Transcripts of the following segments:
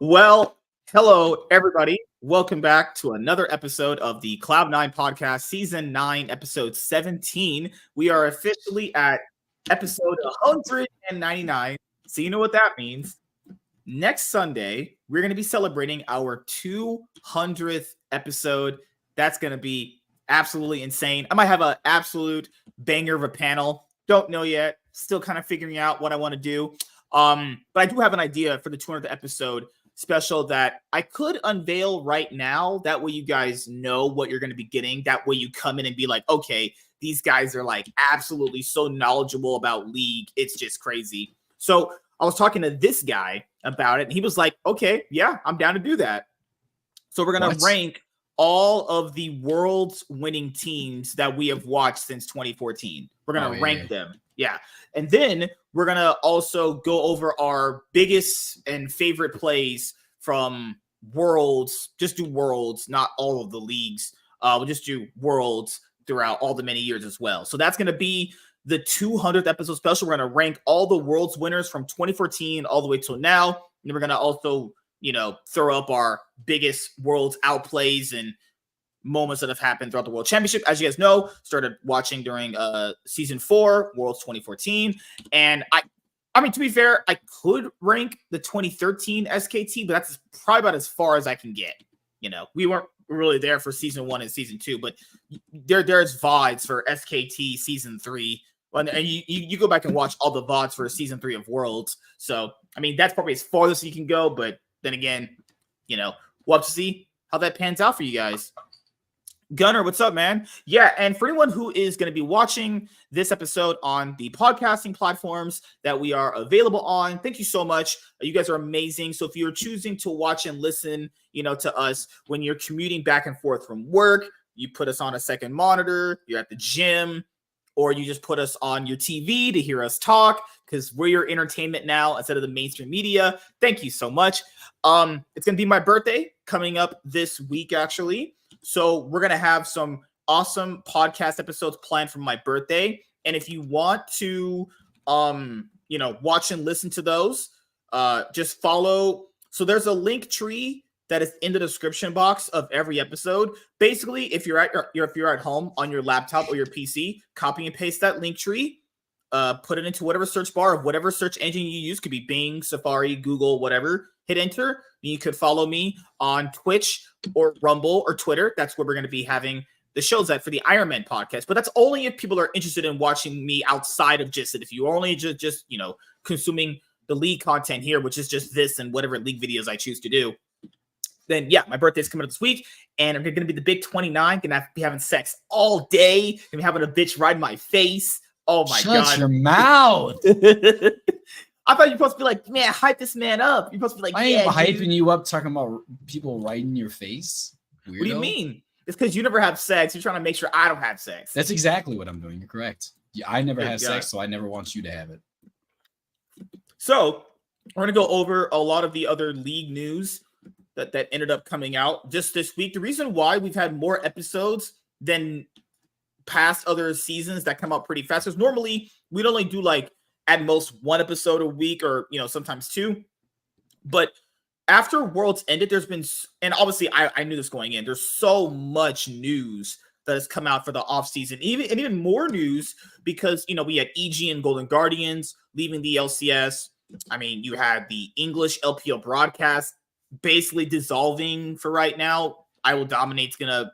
Well, hello, everybody. Welcome back to another episode of the Cloud9 podcast, season 9, episode 17. We are officially at episode 199. So, you know what that means. Next Sunday, we're going to be celebrating our 200th episode. That's going to be absolutely insane. I might have an absolute banger of a panel. Don't know yet. Still kind of figuring out what I want to do. But I do have an idea for the 200th episode special that I could unveil right now. That way you guys know what you're going to be getting. That way you come in and be like, okay, these guys are like absolutely so knowledgeable about League. It's just crazy. So I was talking to this guy about it, and he was like, okay, yeah, I'm down to do that. So we're going to rank all of the world's winning teams that we have watched since 2014. We're going to rank them. Yeah. And then we're going to also go over our biggest and favorite plays from Worlds. Just do Worlds, not all of the leagues. We'll just do Worlds throughout all the many years as well. So that's going to be the 200th episode special. We're going to rank all the Worlds winners from 2014 all the way till now. And we're going to also, throw up our biggest Worlds outplays and moments that have happened throughout the World Championship. As you guys know, started watching during season 4, Worlds 2014. And I mean, to be fair, I could rank the 2013 SKT, but that's probably about as far as I can get. We weren't really there for season 1 and season 2, but there's VODs for SKT season 3. And you go back and watch all the VODs for season 3 of Worlds. So, I mean, that's probably as far as you can go. But then again, we'll have to see how that pans out for you guys. Gunner, what's up, man? Yeah, and for anyone who is going to be watching this episode on the podcasting platforms that we are available on, thank you so much. You guys are amazing. So if you're choosing to watch and listen, to us when you're commuting back and forth from work, you put us on a second monitor, you're at the gym, or you just put us on your TV to hear us talk because we're your entertainment now instead of the mainstream media. Thank you so much. It's going to be my birthday coming up this week, actually. So we're going to have some awesome podcast episodes planned for my birthday. And if you want to, watch and listen to those, just follow. So there's a link tree that is in the description box of every episode. Basically, if you're at home on your laptop or your PC, copy and paste that link tree, put it into whatever search bar of whatever search engine you use. Could be Bing, Safari, Google, whatever. Hit enter. You could follow me on Twitch or Rumble or Twitter. That's where we're going to be having the shows at for the Iron Man podcast. But that's only if people are interested in watching me outside of just it. If you are only just consuming the League content here, which is just this and whatever League videos I choose to do, then yeah, my birthday's coming up this week, and I'm going to be the big 29. Going to be having sex all day. Going to be having a bitch ride my face. Oh my God. Shut your mouth. I thought you were supposed to be like, man, hype this man up. You're supposed to be like, I ain't hyping you up talking about people riding your face. Weirdo. What do you mean? It's because you never have sex. You're trying to make sure I don't have sex. That's exactly what I'm doing. You're correct. Yeah, I never have sex, so I never want you to have it. So we're going to go over a lot of the other League news that ended up coming out just this week. The reason why we've had more episodes than past other seasons that come out pretty fast is normally we'd only do like at most 1 episode a week or, sometimes 2. But after Worlds ended, there's been, and obviously I knew this going in, there's so much news that has come out for the offseason. Even more news because, we had EG and Golden Guardians leaving the LCS. I mean, you had the English LPL broadcast basically dissolving for right now. I Will Dominate's going to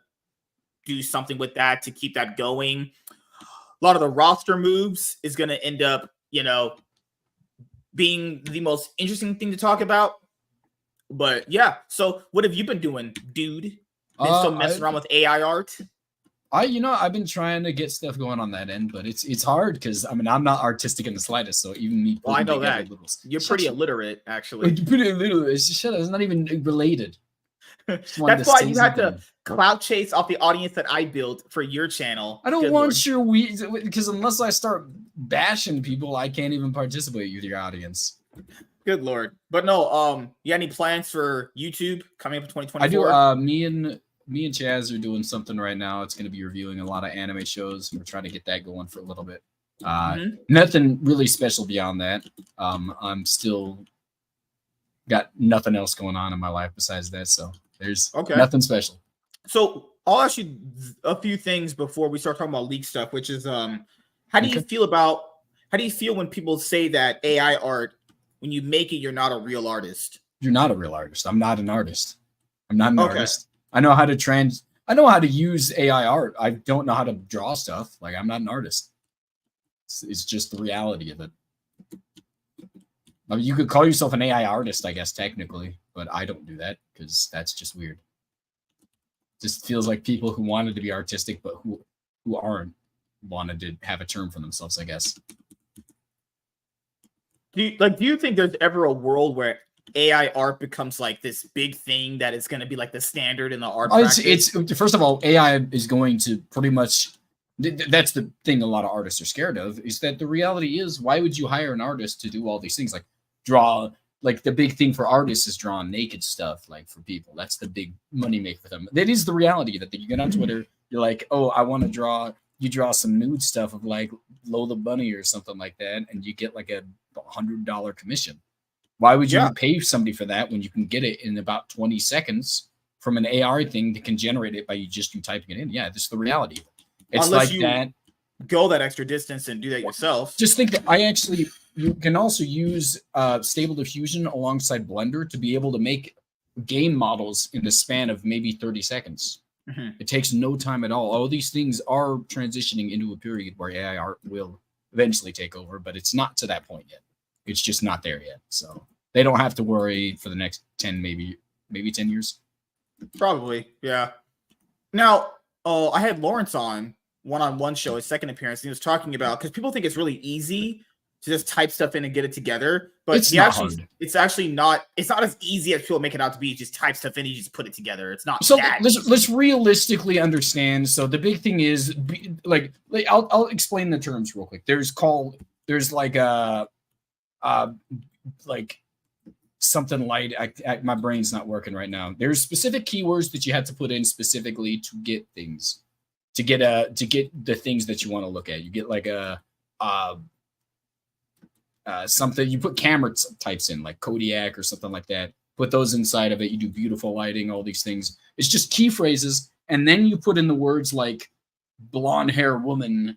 do something with that to keep that going. A lot of the roster moves is going to end up, being the most interesting thing to talk about. But yeah, so what have you been doing, dude? Been still messing around with AI art? I've been trying to get stuff going on that end, but it's hard because I'm not artistic in the slightest. So even me, I know that you're pretty illiterate, actually. You're pretty illiterate. Shut up, it's not even related. That's why you had to clout chase off the audience that I built for your channel. I don't want your because unless I start bashing people, I can't even participate with your audience. Good Lord. But no, you got any plans for YouTube coming up in 2024? I do. Me and Chaz are doing something right now. It's going to be reviewing a lot of anime shows. We're trying to get that going for a little bit. Nothing really special beyond that. I'm still got nothing else going on in my life besides that. So there's Okay. nothing special. So I'll ask you a few things before we start talking about leak stuff, which is how do you feel when people say that AI art, when you make it, you're not a real artist? You're not a real artist. I'm not an artist. I'm not an artist. I know how to use AI art. I don't know how to draw stuff. Like, I'm not an artist. It's just the reality of it. I mean, you could call yourself an AI artist, I guess, technically, but I don't do that because that's just weird. Just feels like people who wanted to be artistic but who aren't wanted to have a term for themselves, I guess. Do you think there's ever a world where AI art becomes like this big thing that is going to be like the standard in the art practice? It's first of all, AI is going to pretty much. That's the thing a lot of artists are scared of, is that the reality is, why would you hire an artist to do all these things? Like draw, like the big thing for artists is drawing naked stuff, like for people. That's the big money maker for them. That is the reality that you get on Twitter, you're like, oh, I want to draw, you draw some nude stuff of like Lola Bunny or something like that, and you get like a $100 commission. Why would you pay somebody for that when you can get it in about 20 seconds from an AI thing that can generate it by you typing it in? Yeah, this is the reality. It's unless like that. Go that extra distance and do that yourself. Just think that you can also use Stable Diffusion alongside Blender to be able to make game models in the span of maybe 30 seconds. Mm-hmm. It takes no time at all. All these things are transitioning into a period where AI art will eventually take over, but it's not to that point yet. It's just not there yet. So they don't have to worry for the next 10, maybe 10 years. Probably, yeah. Now, I had Lawrence on one-on-one show, his second appearance, and he was talking about, because people think it's really easy to just type stuff in and get it together, but it's actually not as easy as people make it out to be. You just type stuff in, you just put it together. It's not. So let's realistically understand. So the big thing is, like I'll explain the terms real quick. There's like something light. My brain's not working right now. There's specific keywords that you have to put in specifically to get things, to get the things that you want to look at. You get like something, you put camera types in, like Kodiak or something like that. Put those inside of it. You do beautiful lighting, all these things. It's just key phrases, and then you put in the words like blonde hair woman,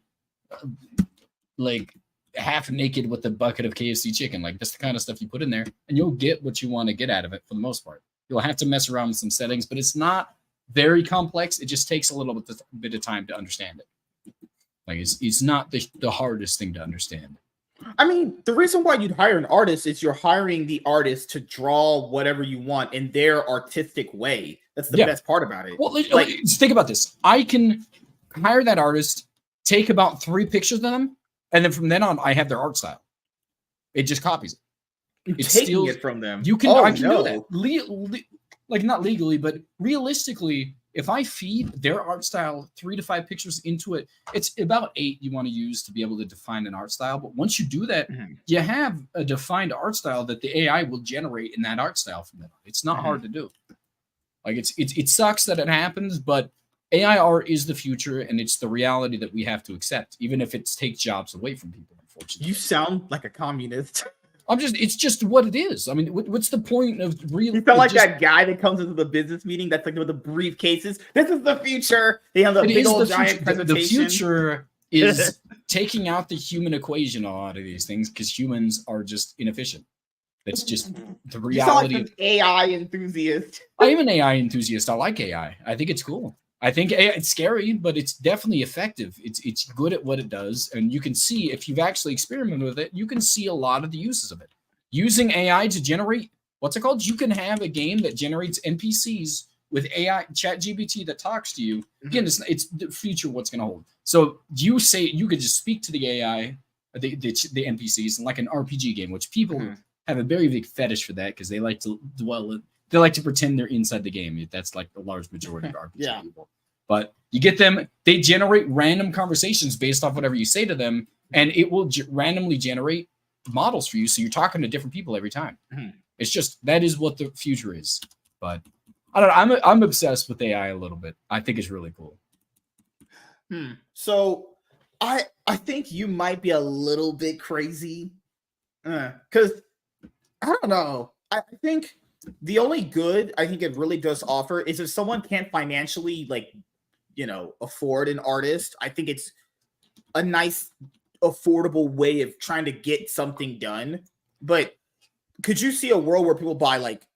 like half naked with a bucket of KFC chicken. Like, that's the kind of stuff you put in there, and you'll get what you want to get out of it for the most part. You'll have to mess around with some settings, but it's not very complex. It just takes a little bit of time to understand it. Like, it's not the hardest thing to understand. I mean, the reason why you'd hire an artist is you're hiring the artist to draw whatever you want in their artistic way. That's the best part about it. Well, like, think about this. I can hire that artist, take about 3 pictures of them, and then from then on, I have their art style. It just copies it. It's taking it from them. You can. I can do that. Like, not legally, but realistically, if I feed their art style 3 to 5 pictures into it, it's about 8 you want to use to be able to define an art style. But once you do that, you have a defined art style that the AI will generate in that art style from that. It's not hard to do. Like, it sucks that it happens, but AI art is the future, and it's the reality that we have to accept, even if it takes jobs away from people, unfortunately. You sound like a communist. It's just what it is. I mean, what's the point of real? You sound like that guy that comes into the business meeting that's like with the briefcases. This is the future. They have the big old giant presentation. The future is taking out the human equation on a lot of these things, because humans are just inefficient. That's just the reality. You sound like an AI enthusiast. I am an AI enthusiast. I like AI. I think it's cool. I think AI, it's scary, but it's definitely effective. It's good at what it does, and you can see, if you've actually experimented with it, you can see a lot of the uses of it. Using AI to generate, what's it called? You can have a game that generates NPCs with AI, ChatGPT, that talks to you. Again, it's the future. What's going to hold? So you could just speak to the AI, the NPCs, like an RPG game, which people have a very big fetish for that, because they like to dwell in. They like to pretend they're inside the game. That's like the large majority of RPG people. But you get them, they generate random conversations based off whatever you say to them, and it will randomly generate models for you. So you're talking to different people every time. It's just, that is what the future is. But I don't know. I'm obsessed with AI a little bit. I think it's really cool. So I think you might be a little bit crazy, because I don't know. I think the only good I think it really does offer is if someone can't financially afford an artist. I think it's a nice, affordable way of trying to get something done. But could you see a world where people buy like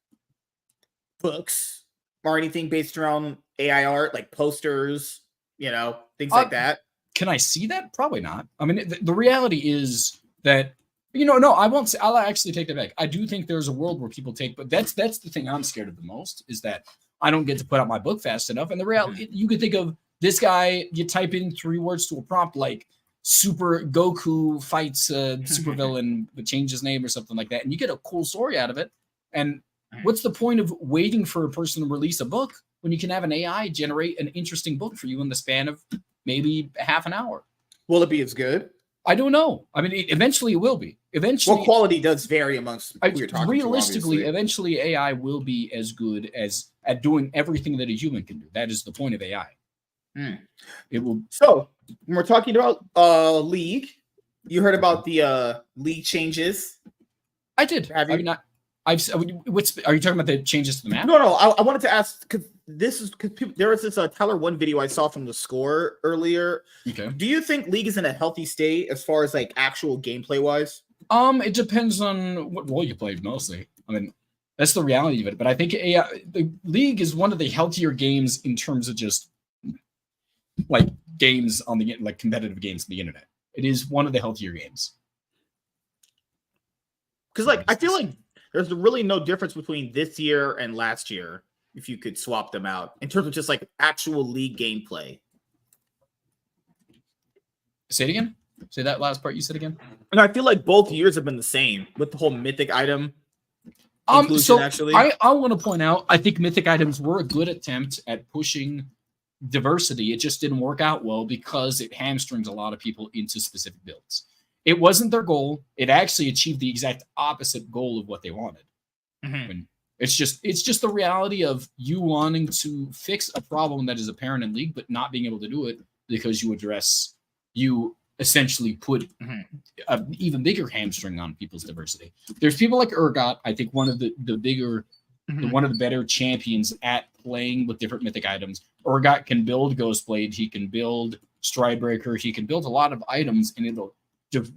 books or anything based around AI art, like posters, things like that? Can I see that? Probably not. I mean, the reality is that, no, I won't say, I'll actually take that back. I do think there's a world where people but that's the thing I'm scared of the most, is that I don't get to put out my book fast enough. And the reality, you could think of this guy, you type in 3 words to a prompt like Super Goku fights a supervillain but change his name or something like that, and you get a cool story out of it. And what's the point of waiting for a person to release a book when you can have an AI generate an interesting book for you in the span of maybe half an hour? Will it be as good? I don't know. I mean, eventually it will be. Eventually, well, quality does vary amongst who you're talking realistically, to, eventually AI will be as good as at doing everything that a human can do. That is the point of AI. It will. So when we're talking about League, you heard about the League changes. I did. Have you? Not. Are you talking about the changes to the map? No. I wanted to ask because there was this Tyler 1 video I saw from the score earlier. Okay. Do you think League is in a healthy state as far as like actual gameplay wise? It depends on what role you play mostly. I mean, that's the reality of it. But I think the League is one of the healthier games in terms of just like games on the like competitive games on the internet. It is one of the healthier games. Because like I feel like there's really no difference between this year and last year if you could swap them out in terms of just like actual League gameplay. Say it again. Say that last part you said again. And I feel like both years have been the same with the whole mythic item. So actually, I want to point out, I think mythic items were a good attempt at pushing diversity. It just didn't work out well because it hamstrings a lot of people into specific builds. It wasn't their goal. It actually achieved the exact opposite goal of what they wanted. And it's just the reality of you wanting to fix a problem that is apparent in League, but not being able to do it because you essentially put an even bigger hamstring on people's diversity. There's people like Urgot, I think one of the bigger, one of the better champions at playing with different mythic items. Urgot can build Ghostblade, he can build Stridebreaker, he can build a lot of items, and it'll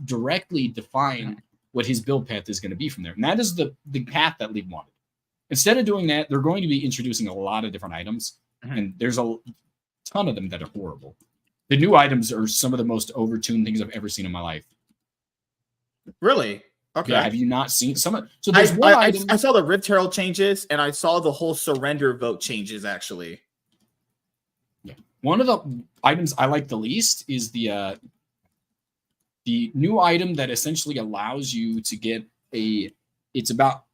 directly define what his build path is going to be from there. And that is the path that League wanted. Instead of doing that, they're going to be introducing a lot of different items, and there's a ton of them that are horrible. The new items are some of the most overtuned things I've ever seen in my life. Really? Okay. Yeah, have you not seen some of? So there's one item. I saw the Rift Herald changes, and I saw the whole surrender vote changes. Actually, yeah. One of the items I like the least is the new item that essentially allows you to get it's about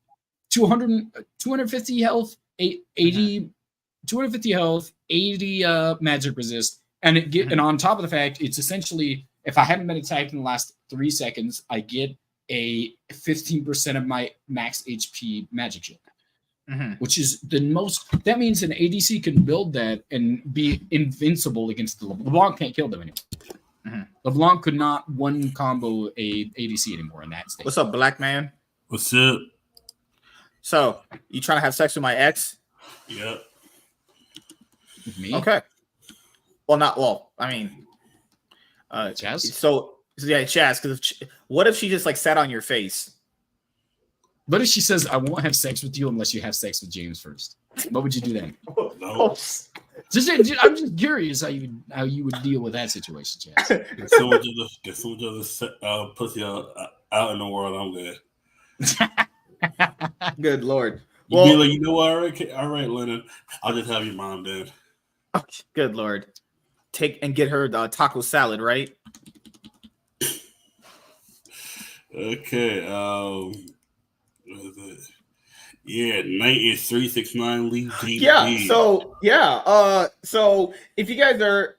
250 health, 250 health, 80 magic resist. And and on top of the fact, it's essentially, if I haven't been attacked in the last 3 seconds, I get a 15% of my max HP magic shield, which is the most. That means an ADC can build that and be invincible against the LeBlanc. Can't kill them anymore. LeBlanc could not one combo a ADC anymore in that state. What's up, Black Man? What's up? So you trying to have sex with my ex? Yep. With me? Okay. Well, not well. I mean, Chaz. So yeah, Chaz. Because what if she just like sat on your face? What if she says, "I won't have sex with you unless you have sex with James first"? What would you do then? No. I'm just curious how you would deal with that situation, Chaz. Get so much other pussy out in the world. I'm good. Good Lord. Well, be like, you know what? All right, Leonard. I'll just have your mom dead. Good Lord. Take and get her taco salad, right? Okay. What is it? Yeah, 98369 League JDG. Yeah. So if you guys are,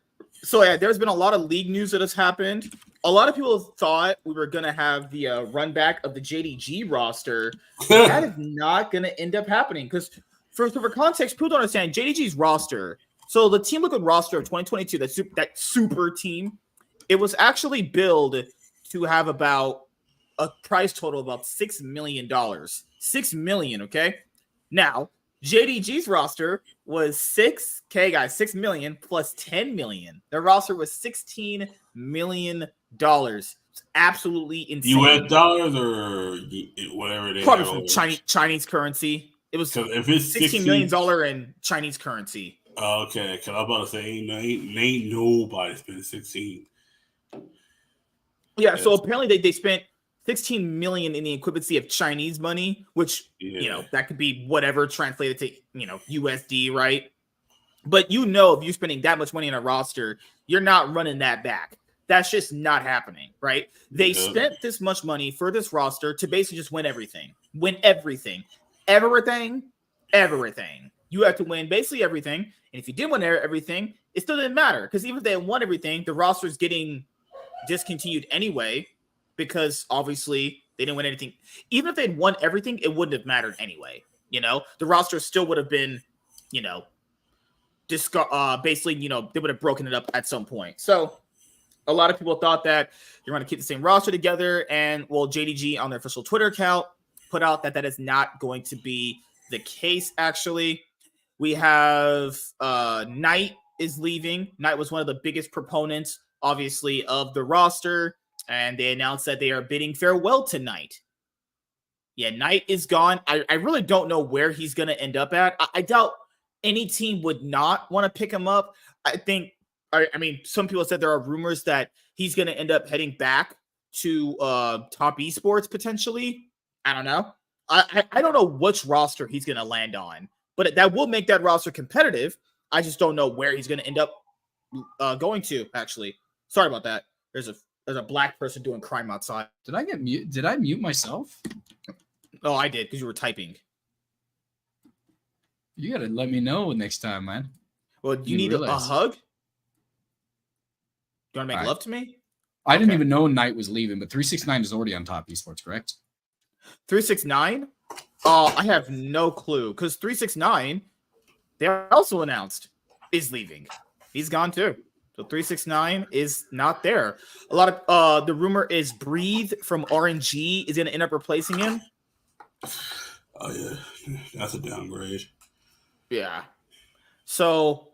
there's been a lot of League news that has happened. A lot of people thought we were gonna have the run back of the JDG roster. That is not gonna end up happening because for context, people don't understand JDG's roster. So the Team Liquid roster of 2022, that super team, it was actually billed to have about a price total of about $6 million. $6 $6 million. Okay, now JDG's roster was $6 million plus $10 million. Their roster was $16 million. It's absolutely insane. US dollars or whatever it is. Probably from Chinese currency. It was if it's $16 million in Chinese currency. Okay, because I was about to say ain't nobody spent 16. Yeah, so apparently they spent 16 million in the equivalency of Chinese money, which that could be whatever translated to USD, right? But if you're spending that much money on a roster, you're not running that back. That's just not happening, right? They spent this much money for this roster to basically just win everything. Everything. You have to win basically everything. And if you did win everything, it still didn't matter, because even if they won everything, the roster is getting discontinued anyway, because obviously they didn't win anything. Even if they'd won everything, it wouldn't have mattered anyway. The roster still would have been, basically, they would have broken it up at some point. So a lot of people thought that you're going to keep the same roster together, and JDG on their official Twitter account put out that is not going to be the case. Actually, we have Knight is leaving. Knight was one of the biggest proponents, obviously, of the roster, and they announced that they are bidding farewell to Knight. Yeah, Knight is gone. I really don't know where he's going to end up at. I doubt any team would not want to pick him up. I mean, some people said there are rumors that he's going to end up heading back to Top Esports potentially. I don't know. I don't know which roster he's going to land on, but that will make that roster competitive. I just don't know where he's going to end up going to, actually. Sorry about that. There's a black person doing crime outside. Did I get mute? Did I mute myself? Oh, I did, because you were typing. You got to let me know next time, man. Well, you need a hug? You want to make love to me? I didn't even know Knight was leaving, but 369 is already on Top Esports, correct? 369? I have no clue, because 369, they also announced, is leaving. He's gone too. So 369 is not there. A lot of the rumor is Breathe from RNG is going to end up replacing him. Oh yeah, that's a downgrade. Yeah. So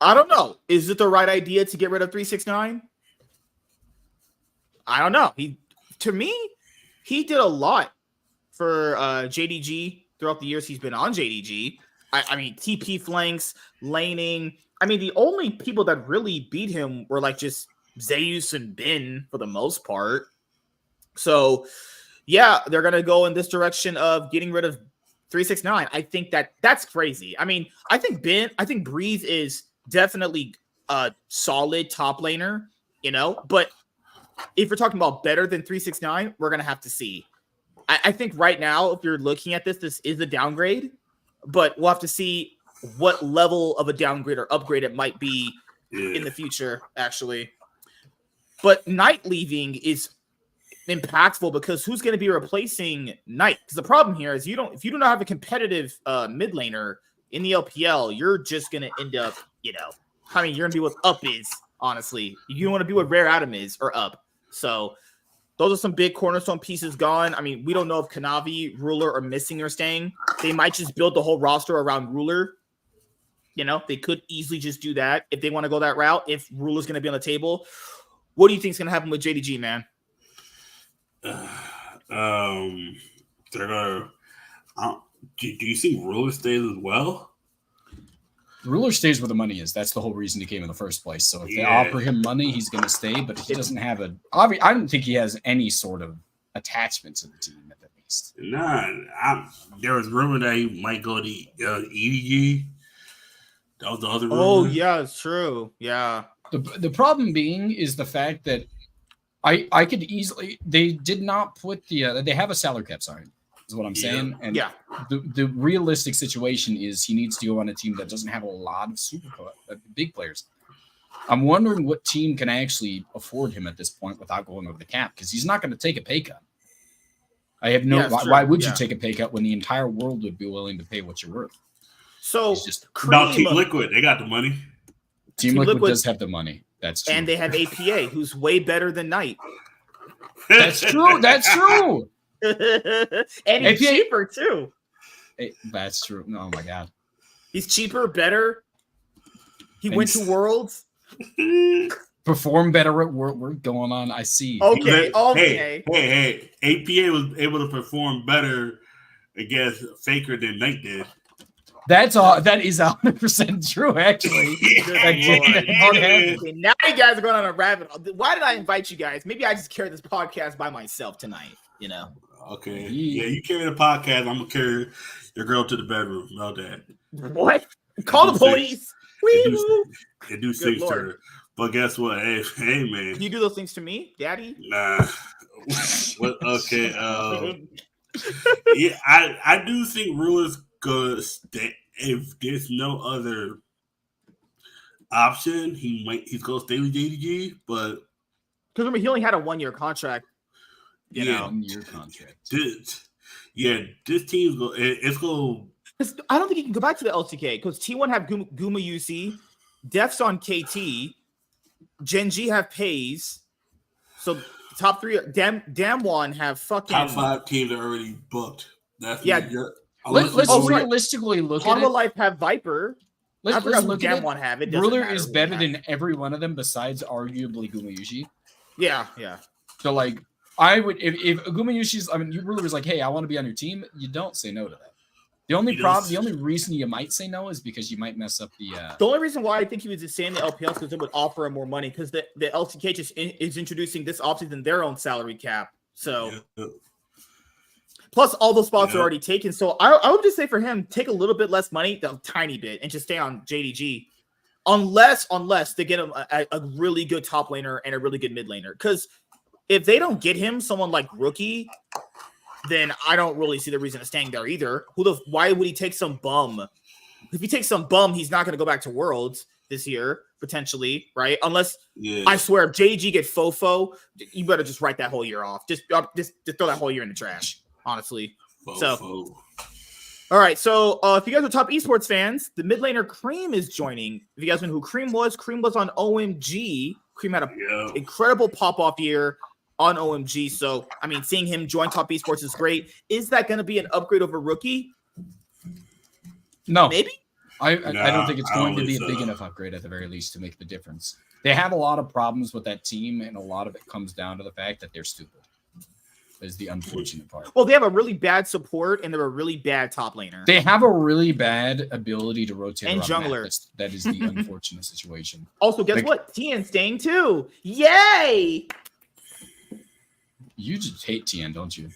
I don't know. Is it the right idea to get rid of 369? I don't know. To me, he did a lot for JDG throughout the years he's been on JDG. I mean, TP flanks, laning. I mean, the only people that really beat him were like just Zeus and Ben for the most part. So, yeah, they're going to go in this direction of getting rid of 369. I think that's crazy. I mean, I think Breathe is definitely a solid top laner, but if you're talking about better than 369, we're going to have to see. I think right now, if you're looking at this is a downgrade, but we'll have to see what level of a downgrade or upgrade it might be in the future, actually. But Knight leaving is impactful, because who's going to be replacing Knight? Because the problem here is if you do not have a competitive mid laner in the LPL, you're just going to end up, you're going to be what Up is, honestly. You want to be what Rare Atom is, or Up. So those are some big cornerstone pieces gone. I mean, we don't know if Kanavi, Ruler, or Missing are staying. They might just build the whole roster around Ruler. They could easily just do that if they want to go that route, if Ruler's going to be on the table. What do you think is going to happen with JDG, man? They're going to... do you think Ruler stays as well? Ruler stays where the money is. That's the whole reason he came in the first place. So if they offer him money, he's going to stay, but he doesn't have I don't think he has any sort of attachment to the team, at least. Nah, there was rumor that he might go to EDG. That was the other rumor. Oh, yeah, it's true. Yeah. The problem being is the fact that I could easily... They did not put the... they have a salary cap, sorry, is what I'm saying. And the realistic situation is he needs to go on a team that doesn't have a lot of big players. I'm wondering what team can actually afford him at this point without going over the cap, because he's not going to take a pay cut. I have no... why would you take a pay cut when the entire world would be willing to pay what you're worth? So about Team Liquid, they got the money. Team Liquid does have the money. That's true. And they have APA, who's way better than Knight. That's true. That's true. And he's APA cheaper too. That's true. Oh my god. He's cheaper, better. He And went to Worlds. Perform better at work. We're going on. I see. Okay. Hey. APA was able to perform better against Faker than Knight did. That's all. That is 100% true, actually. Okay, now you guys are going on a rabbit hole. Why did I invite you guys? Maybe I just carry this podcast by myself tonight. You know. Okay. Yeah, you carry the podcast. I'm gonna carry your girl to the bedroom. Know that. What? Call the police. It do things to her. But guess what? Hey, man. Can you do those things to me, Daddy? Nah. What? Okay. Yeah, I do think Rule is gonna stay. If there's no other option, he's gonna stay with JDG. But because remember, he only had a 1-year contract. You know, 1-year contract. This team's go. It's going. I don't think he can go back to the LCK because T1 have Guma UC, Deft's on KT, Gen G have Pays. So top 3, Damwon have fucking top 5 teams are already booked. That's let's realistically look at it. Life have Viper. Let's look at Damwon have it. Ruler is better than every one of them besides arguably Gumayushi. Yeah. So like I would if Gumayushi's Ruler was like, hey, I want to be on your team, you don't say no to that. The only reason you might say no is because you might mess up the. The only reason why I think he was just saying the LPL is because it would offer him more money because the LCK just is introducing this offseason their own salary cap. So, plus all those spots are already taken. So I would just say for him, take a little bit less money, a tiny bit, and just stay on JDG, unless they get him a really good top laner and a really good mid laner. Because if they don't get him someone like Rookie, then I don't really see the reason of staying there either. Why would he take some bum? If he takes some bum, he's not going to go back to Worlds this year, potentially, right? Unless, I swear, if JG get Fofo, you better just write that whole year off. Just throw that whole year in the trash, honestly. Fofo. So, all right. So, if you guys are top esports fans, the mid laner Cream is joining. If you guys know who Cream was on OMG. Cream had an incredible pop-off year on OMG. So, I mean, seeing him join top esports is great. Is that going to be an upgrade over Rookie? No. Maybe? I don't think it's going to be a big enough upgrade at the very least to make the difference. They have a lot of problems with that team, and a lot of it comes down to the fact that they're stupid. Is the unfortunate part. Well, they have a really bad support, and they're a really bad top laner. They have a really bad ability to rotate and jungler. That is the unfortunate situation. Also, guess what? Tien staying too. Yay! You just hate Tien, don't you?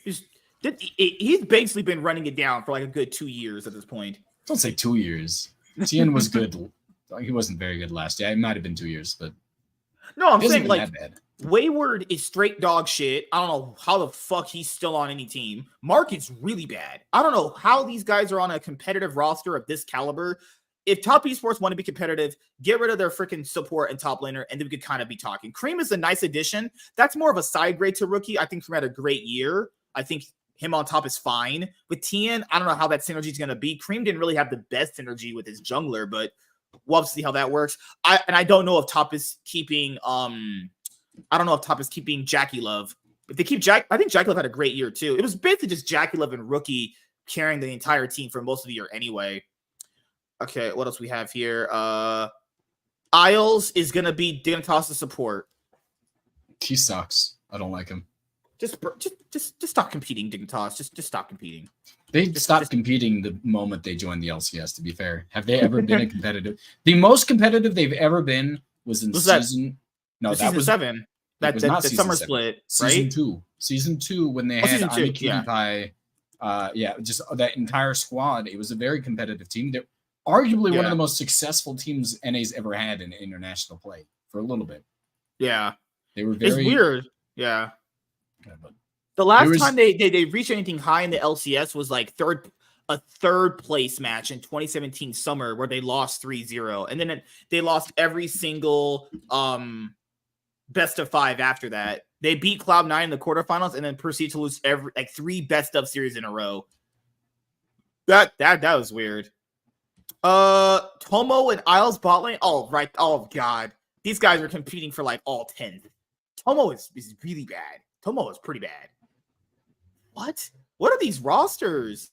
He's basically been running it down for like a good 2 years at this point. Don't say 2 years. Tien was good. He wasn't very good last year. It might have been 2 years, but no, I'm saying like Wayward is straight dog shit. I don't know how the fuck he's still on any team. Mark is really bad. I don't know how these guys are on a competitive roster of this caliber. If top esports want to be competitive, get rid of their freaking support and top laner, and then we could kind of be talking. Cream is a nice addition. That's more of a side grade to Rookie. I think Cream had a great year. I think him on top is fine. With Tien, I don't know how that synergy is going to be. Cream didn't really have the best synergy with his jungler, but we'll have to see how that works. I don't know if top is keeping Jackie Love. If they keep Jack, I think Jackie Love had a great year too. It was basically just Jackie Love and Rookie carrying the entire team for most of the year anyway. Okay, what else we have here? Isles is gonna be Dignitas the support. He sucks. I don't like him. Just stop competing, Dignitas. Just stop competing. They stopped competing the moment they joined the LCS. To be fair, have they ever been a competitive? The most competitive they've ever been was in season. No, that was 7. That summer split, right? Season 2 when they had Pie. Just that entire squad. It was a very competitive team. They're arguably one of the most successful teams NA's ever had in international play for a little bit. Yeah, they were very. It's weird. Yeah. The last time they reached anything high in the LCS was like a third place match in 2017 summer where they lost 3-0, and then they lost every single best of 5 after that. They beat Cloud9 in the quarterfinals and then proceed to lose 3 best of series in a row. That was weird. Tomo and Isles bot lane. Oh right. Oh god, these guys are competing for like all 10th. Tomo is really bad. Tomo is pretty bad. what? What are these rosters?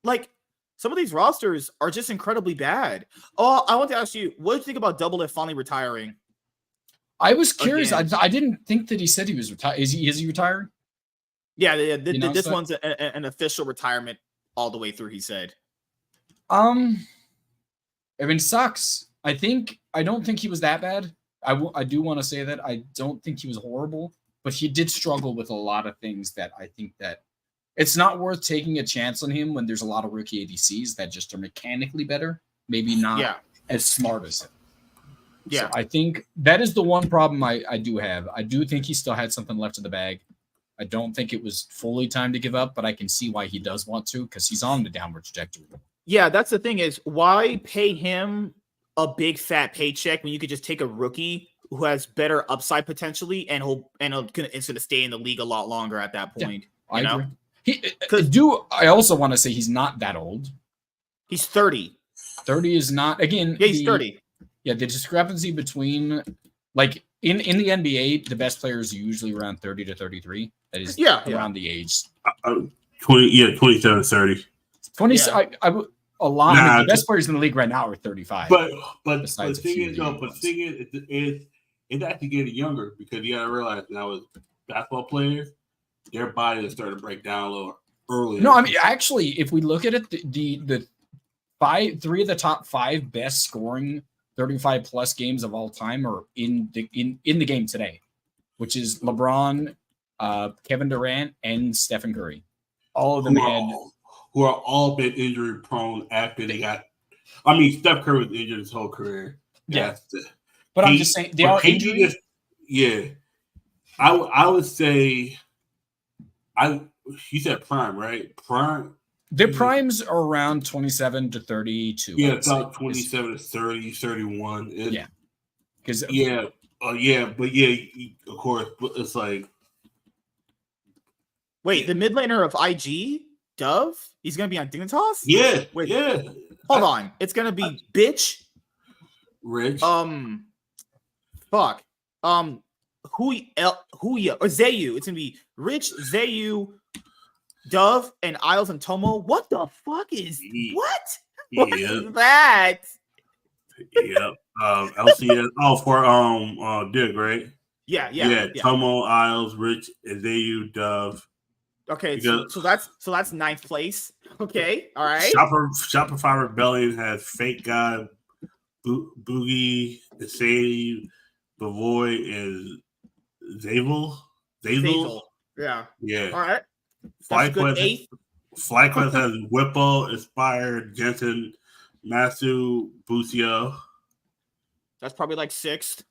Like, some of these rosters are just incredibly bad. Oh, I want to ask you, what do you think about Double Lift finally retiring? I was curious. Again. I didn't think that he said he was retired. Is he retiring? Yeah, this one's an official retirement all the way through, he said. I mean, it sucks. I don't think he was that bad. I do want to say that. I don't think he was horrible, but he did struggle with a lot of things that I think that it's not worth taking a chance on him when there's a lot of rookie ADCs that just are mechanically better, maybe not as smart as him. Yeah. So I think that is the one problem I do have. I do think he still had something left in the bag. I don't think it was fully time to give up, but I can see why he does want to because he's on the downward trajectory. Yeah, that's the thing is why pay him a big fat paycheck when you could just take a rookie who has better upside potentially and he'll gonna stay in the league a lot longer at that point. Yeah, I agree. I also want to say he's not that old. He's 30. 30 is not again. Yeah, he's 30. Yeah, the discrepancy between like in the NBA, the best players are usually around 30 to 33. That is around the age. 27 to 30. 20. Yeah. A lot of the best players in the league right now are 35. But the thing is, it's actually getting younger because you gotta realize now with basketball players, their body is starting to break down a little earlier. No, I mean actually, if we look at it, the three of the top 5 best scoring 35 plus games of all time are in the game today, which is LeBron, Kevin Durant, and Stephen Curry. All of them who are all been injury prone after they got. I mean, Steph Curry was injured his whole career. Yeah, but I'm just saying they are injured. I would say. You said prime, right? Prime. Their primes are around 27 to 32. Yeah, about 27 to 30, 31. Yeah. Because of course, it's like. Wait, the mid laner of IG, Dove, he's gonna be on Dignitas? Yeah. Wait, hold on. It's gonna be bitch. Rich. Fuck. Huya or Zayu. It's gonna be Rich, Zayu, Dove, and Isles and Tomo. What the fuck is what? What is that? Yep. LCS. Oh, for Dig, right? Yeah. Tomo, Isles, Rich, Zayu, Dove. Okay, so that's 9th place. Okay, all right. Shopify Rebellion has Fake God, Boogie, Sadie, Bavoy, and Zavel. Yeah. All right. FlyQuest has Whippo, Inspired, Jensen, Masu, Bucio. That's probably like 6th.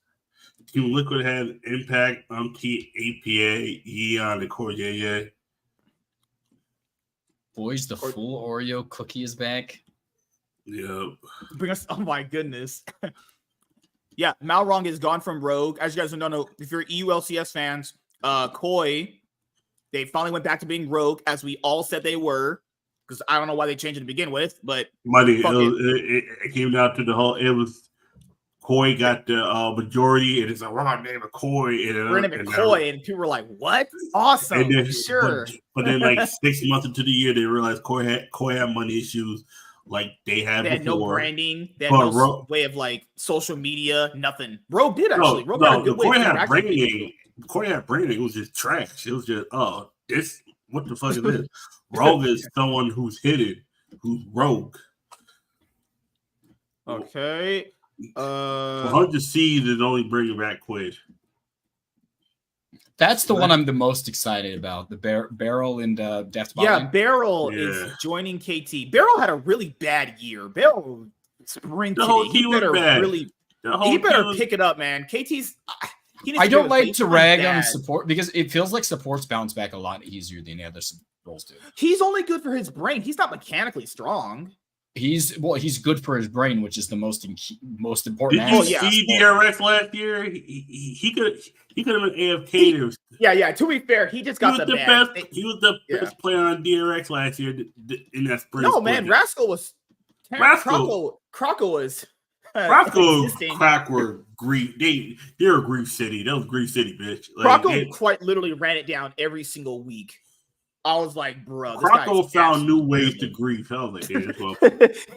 Team Liquid has Impact, APA, Yeon, and Core JJ. Boys, the full Oreo cookie is back. Yep. Bring us. Oh my goodness. Yeah, Malrong is gone from Rogue. As you guys don't know, if you're EU LCS fans, Koi, they finally went back to being Rogue, as we all said they were. Because I don't know why they changed it to begin with, but it came down to the whole. It was Koi got the majority, and it's like, we're gonna name it Koi. We're gonna name it Koi, and people were like, "What? Awesome, sure." But then, like 6 months into the year, they realized Koi had money issues, like they had no branding, they had no way of like social media, nothing. Rogue did actually. Rogue had a good way of branding. Koi had branding. It was just trash. It was just, what the fuck is this? Rogue is someone who's hidden, who's rogue. Okay. 100 Seeds is only bringing back Quid. That's the one I'm the most excited about. The Beryl and Deft. Yeah, Beryl is joining KT. Beryl had a really bad year. Beryl sprinted. He better pick it up, man. KT's. I don't like to rag on support because it feels like supports bounce back a lot easier than the other roles do. He's only good for his brain. He's not mechanically strong. He's good for his brain, which is the most important. Did you see DRX last year? He could have been AFK. Yeah. To be fair, he just got the best. He was the best player on DRX last year in that sprint. No, man, Rascal was. Croco was. Rocco existing. Crack were Grief. They're Grief City. That was Grief City, bitch. Like, Rocco quite literally ran it down every single week. I was like, bro, this Rocco guy's found new ways actually to grief. I was like, yeah, this well.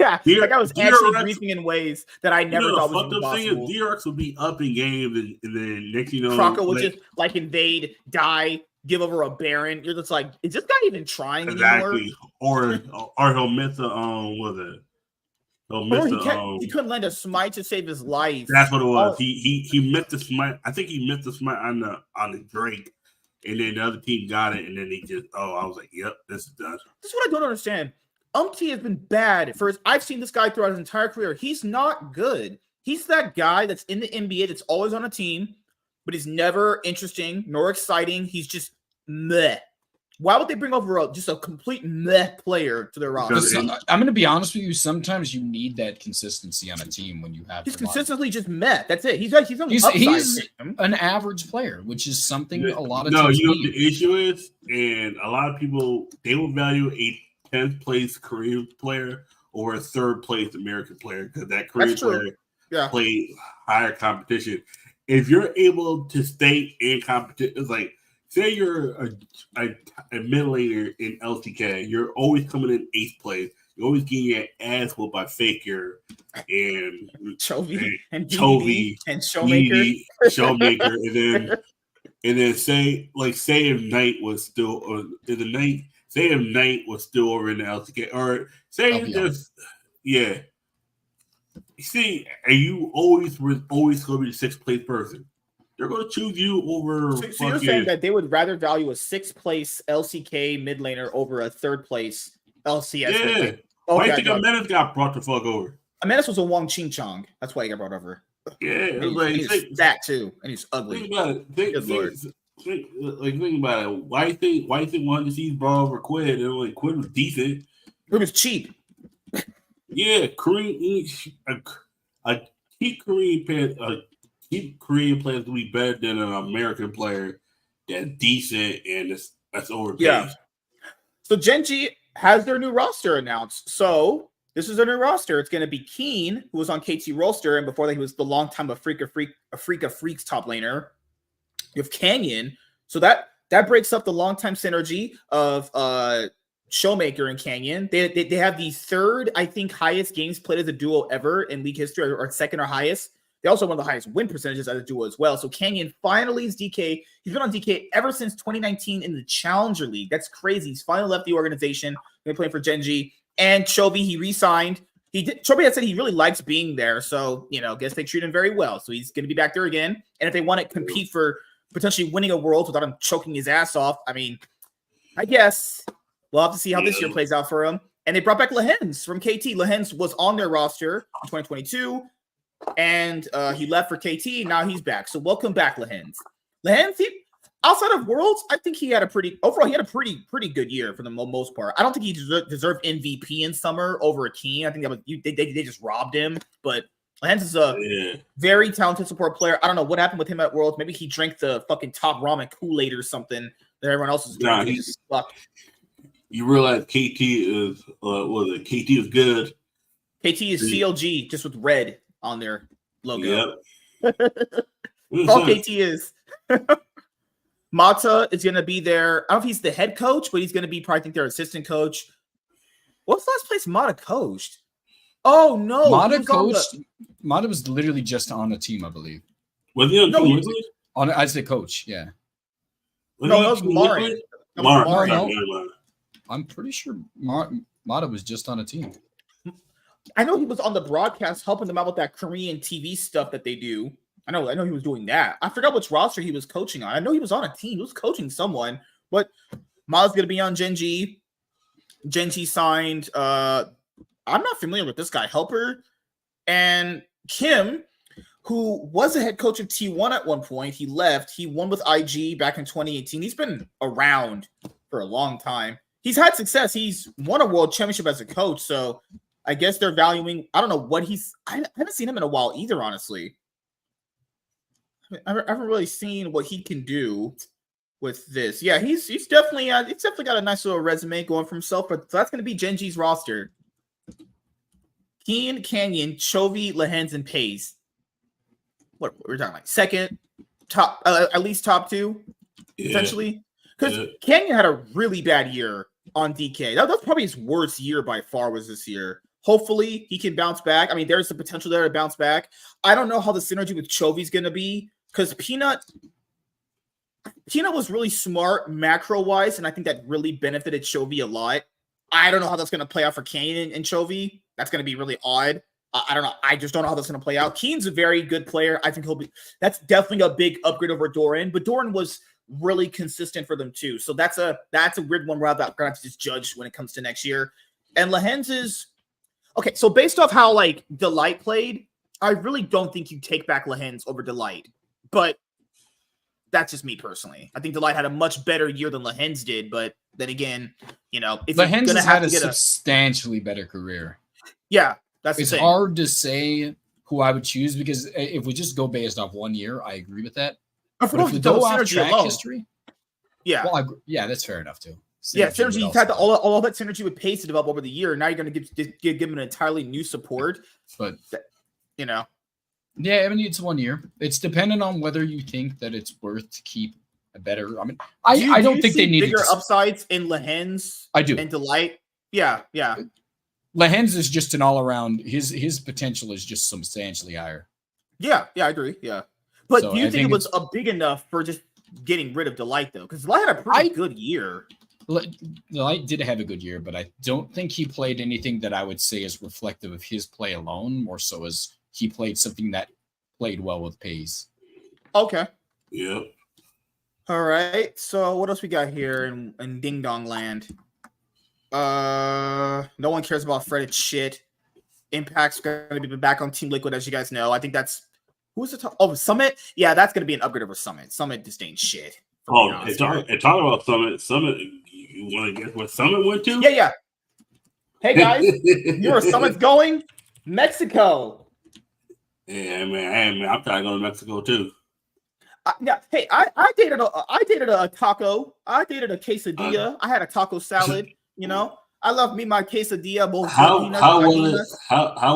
yeah, like I was actually griefing in ways that I never thought was even possible. DRX would be up in games, and then next you know, Rocco would just like invade, die, give over a Baron. You're just like, is this guy even trying anymore? Or he'll miss a was it? He couldn't land a smite to save his life. That's what it was. He missed the smite. I think he missed the smite on the Drake, and then the other team got it, and then they just I was like, yep, this is done. This is what I don't understand. Umpty has been bad for I've seen this guy throughout his entire career. He's not good. He's that guy that's in the NBA that's always on a team, but he's never interesting nor exciting. He's just meh. Why would they bring over just a complete meh player to their roster? I'm going to be honest with you. Sometimes you need that consistency on a team when you have. He's consistently just meh. That's it. He's an average player, which is something a lot of. No, you know what the issue is, and a lot of people they will value a 10th place Korean player or a 3rd place American player because that Korean player played higher competition. If you're able to stay in competition, it's like. Say you're a mid laner in LCK, you're always coming in 8th place. You're always getting your ass whooped by Faker and Chovy and Showmaker, and then say if Knight was still say if Knight was still over in the LCK, or say just See, and you always going to be the 6th place person. They're going to choose you over. So you're saying that they would rather value a 6th place LCK mid laner over a 3rd place LCS? Yeah. Okay, why do you think Amenas got brought the fuck over? Amenas was a Wong Ching Chong. That's why he got brought over. Yeah, it was like that too, and he's ugly. Think about it. Think about it. Why you think one of the seeds brought over Quid? And like Quid was decent. Quid was cheap. Yeah, Korean. I keep Korean players to be better than an American player that's decent and that's overpaid. Yeah. So Genji has their new roster announced. So this is their new roster. It's going to be Keen, who was on KT roster, and before that he was the longtime Africa Freaks top laner. You have Canyon. So that breaks up the longtime synergy of Showmaker and Canyon. They have the 3rd, I think, highest games played as a duo ever in league history, or 2nd or highest. They also have one of the highest win percentages as a duo as well. So Canyon finally is DK. He's been on DK ever since 2019 in the Challenger League. That's crazy. He's finally left the organization. Been playing for Genji. And Chovy, he re-signed. Chovy had said he really likes being there. So, guess they treat him very well. So he's going to be back there again. And if they want to compete for potentially winning a world without him choking his ass off, I mean, I guess we'll have to see how this year plays out for him. And they brought back Lehens from KT. Lehens was on their roster in 2022. And he left for KT. Now he's back. So welcome back, Lehens. Lehens, outside of Worlds, I think he had a pretty good year for the most part. I don't think he deserved MVP in summer over a Keen. I think that was they just robbed him. But Lehens is a very talented support player. I don't know what happened with him at Worlds. Maybe he drank the fucking top ramen Kool-Aid or something that everyone else is doing. You realize KT is KT is good. KT is CLG just with red on their logo. Yep. All KT is. Mata is going to be there. I don't know if he's the head coach, but he's going to be probably, I think, their assistant coach. What's the last place Mata coached? Oh, no. Mata was literally just on a team, I believe. Was he on team? As the coach, yeah. No, that was Lauren. No. I'm pretty sure Mata was just on a team. I know he was on the broadcast helping them out with that Korean TV stuff that they do. I know he was doing that. I forgot which roster he was coaching on. I know he was on a team. He was coaching someone, but Ma's going to be on Genji. Genji signed. I'm not familiar with this guy, Helper. And Kim, who was a head coach of T1 at one point. He left. He won with IG back in 2018. He's been around for a long time. He's had success. He's won a world championship as a coach, so I guess they're valuing. I don't know what I haven't seen him in a while either, honestly. I haven't really seen what he can do with this. Yeah, he's definitely got a nice little resume going for himself. But that's going to be Genji's roster. Keen, Canyon, Chovy, Lehens, and Pace. What we're talking like second, top, at least top 2, essentially. Because Canyon had a really bad year on DK. That's probably his worst year by far was this year. Hopefully he can bounce back. I mean, there's the potential there to bounce back. I don't know how the synergy with Chovy is going to be because Peanut was really smart macro-wise, and I think that really benefited Chovy a lot. I don't know how that's going to play out for Canyon and Chovy. That's going to be really odd. I don't know. I just don't know how that's going to play out. Keen's a very good player. I think that's definitely a big upgrade over Doran, but Doran was really consistent for them too. So that's a weird one where I'm going to have to just judge when it comes to next year. And Lehens is okay. So based off how like Delight played, I really don't think you take back Lehens over Delight, but that's just me personally. I think Delight had a much better year than Lehens did, but then again, if Lehens has had a substantially better career. Yeah, it's hard to say who I would choose because if we just go based off 1 year, I agree with that. But if we go off track history, that's fair enough too. Synergy. You've had all that synergy with Pace to develop over the year. Now you're going to give him an entirely new support. But Yeah, I mean it's 1 year. It's dependent on whether you think that it's worth to keep a better. I mean, I don't think they need bigger upsides in Lehens. I do. And Delight. Yeah. Lehens is just an all around. His potential is just substantially higher. Yeah, I agree. Yeah. But do you think it was big enough for just getting rid of Delight, though? Because Delight had a pretty good year. Delight did have a good year, but I don't think he played anything that I would say is reflective of his play alone, more so as he played something that played well with Pace. Okay. Yep. All right. So what else we got here in Ding Dong Land? No one cares about Fred shit. Impact's going to be back on Team Liquid, as you guys know. I think that's who's the top? Oh, Summit. Yeah, that's going to be an upgrade over Summit. Summit disdain shit. And talk about Summit. Summit. You want to guess where Summit went to? Yeah. Hey guys, you know where Summit's going? Mexico. Yeah, man. I'm trying to go to Mexico too. Hey, I dated a taco. I dated a quesadilla. I had a taco salad. I love me my quesadilla. How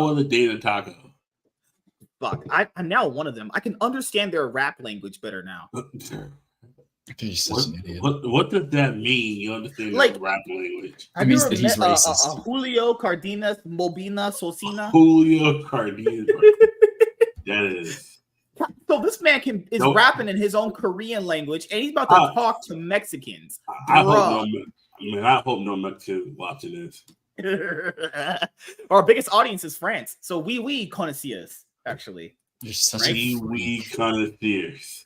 was a date a taco? Fuck, I'm now one of them. I can understand their rap language better now. What does that mean? You understand like rap language? It means that he's racist. Julio Cardenas Mobina Sosina. Julio Cardenas. That is. So this man is rapping in his own Korean language, and he's about to talk to Mexicans. I hope no Mexican watching this. Our biggest audience is France, so we connoisseurs actually. You're such we connoisseurs.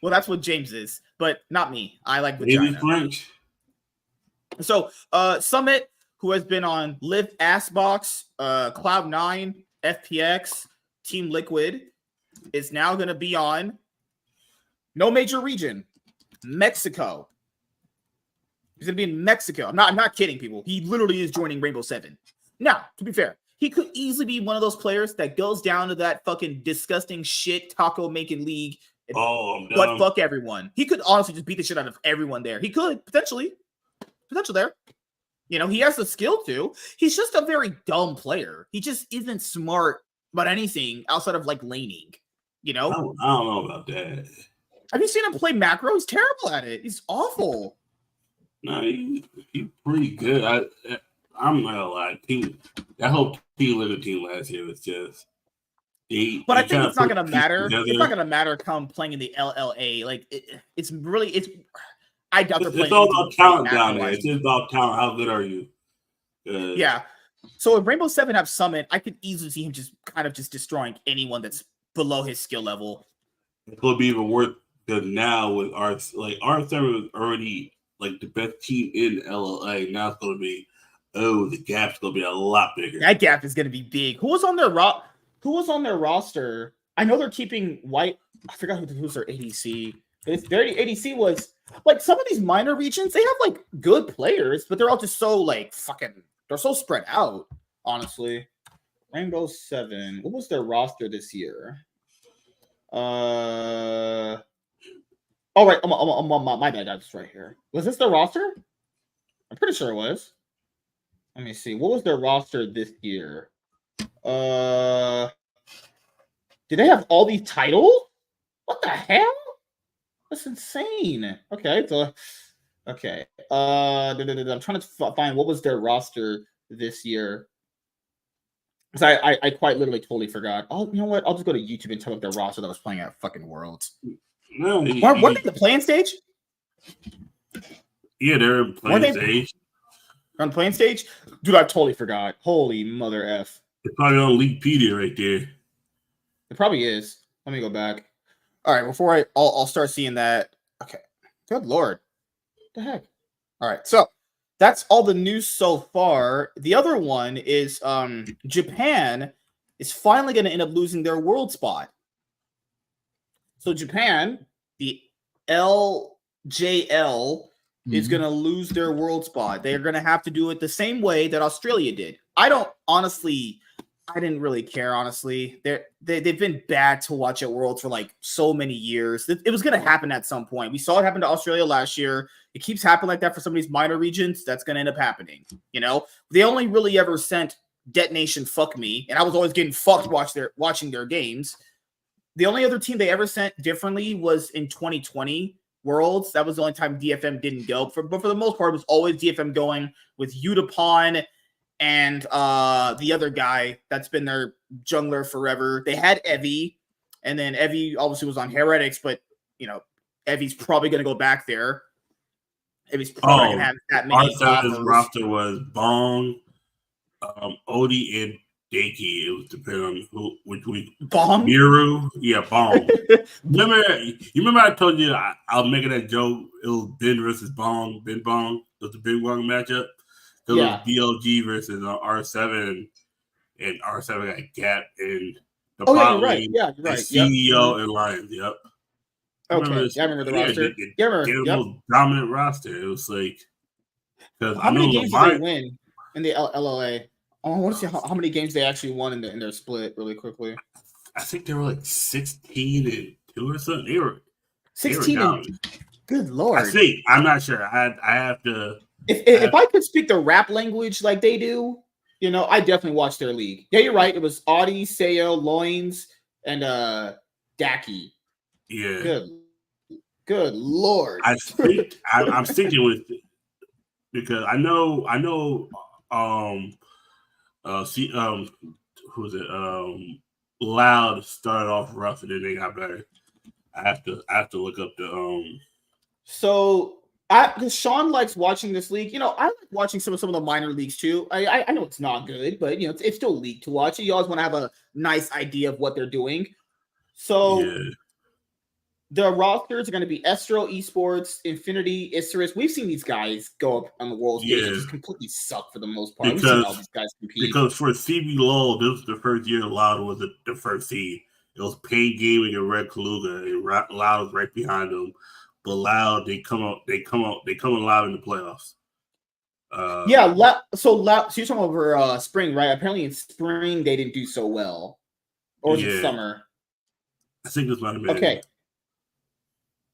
Well, that's what James is, but not me. I like vagina. French. So, Summit, who has been on Live Assbox, Cloud9, FPX, Team Liquid, is now going to be on no major region, Mexico. He's going to be in Mexico. I'm not kidding, people. He literally is joining Rainbow7. Now, to be fair, he could easily be one of those players that goes down to that fucking disgusting shit taco making league. But fuck everyone. He could honestly just beat the shit out of everyone there. He could potential there. He has the skill to. He's just a very dumb player. He just isn't smart about anything outside of like laning. I don't know about that. Have you seen him play macro? He's terrible at it. He's awful. No, he's pretty good. I'm not gonna lie. That whole Team Liquid team last year was just. But I think it's not going to matter. It's not going to matter come playing in the LLA. Like it's I doubt they're playing. It's all about talent down there. It's just about talent. How good are you? Yeah. So if Rainbow7 have Summit, I could easily see him just kind of just destroying anyone that's below his skill level. It could be even worse because now with R7 was already like the best team in LLA. Now it's going to be the gap's going to be a lot bigger. That gap is going to be big. Who was on their roster? I know they're keeping White. I forgot who's their ADC. Their ADC was like some of these minor regions. They have like good players, but they're all just so like fucking. They're so spread out. Honestly, Rainbow7. What was their roster this year? Oh right, my bad. That's right here. Was this their roster? I'm pretty sure it was. Let me see. What was their roster this year? Did they have all these titles? What the hell? That's insane. Okay, so okay. I'm trying to find what was their roster this year. Because I quite literally totally forgot. Oh, you know what? I'll just go to YouTube and tell up their roster that was playing at fucking Worlds. No, weren't they the playing stage? Yeah, they're in playing stage. On playing stage? Dude, I totally forgot. Holy mother F. It's probably on Leaguepedia right there. It probably is. Let me go back. All right, before I'll start seeing that. Okay. Good Lord. What the heck? All right, so that's all the news so far. The other one is Japan is finally going to end up losing their world spot. So Japan, the LJL, is going to lose their world spot. They're going to have to do it the same way that Australia did. I didn't really care, honestly. They've been bad to watch at Worlds for like so many years. It was going to happen at some point. We saw it happen to Australia last year. It keeps happening like that for some of these minor regions. That's going to end up happening. You know, they only really ever sent Detonation Fuck Me, and I was always getting fucked watching their games. The only other team they ever sent differently was in 2020 Worlds. That was the only time DFM didn't go. But for the most part, it was always DFM going with Utapon and the other guy that's been their jungler forever. They had Evie, and then Evie obviously was on Heretics, but you know, Evie's probably going to go back there. Evie's probably going to have that many offers. Roster was Bong, Odie, and Daki. It was depending on which week. Bong? Miru? Yeah, Bong. You remember I told you I was making that joke? It was Ben versus Bong. Ben Bong. It was the big Bong matchup. It was BLG versus R7, and R7 got Gap and the you're right. Yeah, you're right. CEO and Lions. Yep. Okay, I remember the roster. The most dominant roster. It was like, because how many games did they win in the LLA? I want to see how many games they actually won in their split really quickly. I think they were like 16-2 or something. They were 16 and good Lord. I think I'm not sure. I have to. If I could speak the rap language like they do, you know, I definitely watched their league. Yeah, you're right. It was Audi, Seo, Loins, and Daki. Yeah. Good Lord. I'm sticking with it because I know who's it? Loud started off rough and then they got better. I have to look up the So because Sean likes watching this league, you know, I like watching some of the minor leagues too. I know it's not good, but you know, it's still a league to watch. You always want to have a nice idea of what they're doing. So the rosters are going to be Estro Esports, Infinity, Isurus. We've seen these guys go up on the world stage and just completely suck for the most part. We've seen all these guys compete. Because for CB Low, this was the first year Loud was the first seed. It was Pain Gaming and Red Kaluga, and Loud was right behind them. But Loud, they come alive in the playoffs. So you're talking over spring, right? Apparently in spring they didn't do so well, or was it summer? I think this might have been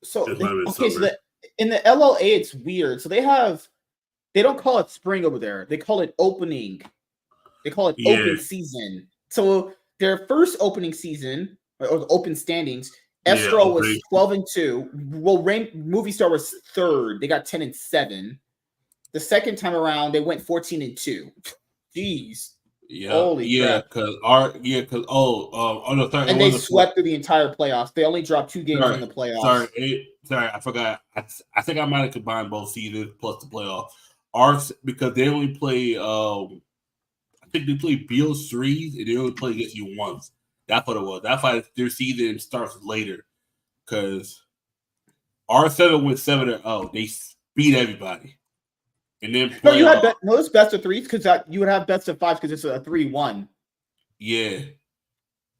So in the LLA it's weird. So they don't call it spring over there. They call it opening. They call it open season. So their first opening season or the open standings, Estro was 12-2. Well, Movie Star was third. They got 10-7. The second time around, they went 14-2. Jeez. Yeah. Holy crap. And they swept through the entire playoffs. They only dropped 2 games in the playoffs. Sorry, I forgot. I think I might have combined both seasons plus the playoffs. Because they only play I think they play Beals 3s and they only play against you once. That's what it was. That's why their season starts later. Because R7 went 7-0. They beat everybody. And then it's best of 3s because you would have best of 5s because it's a 3-1. Yeah.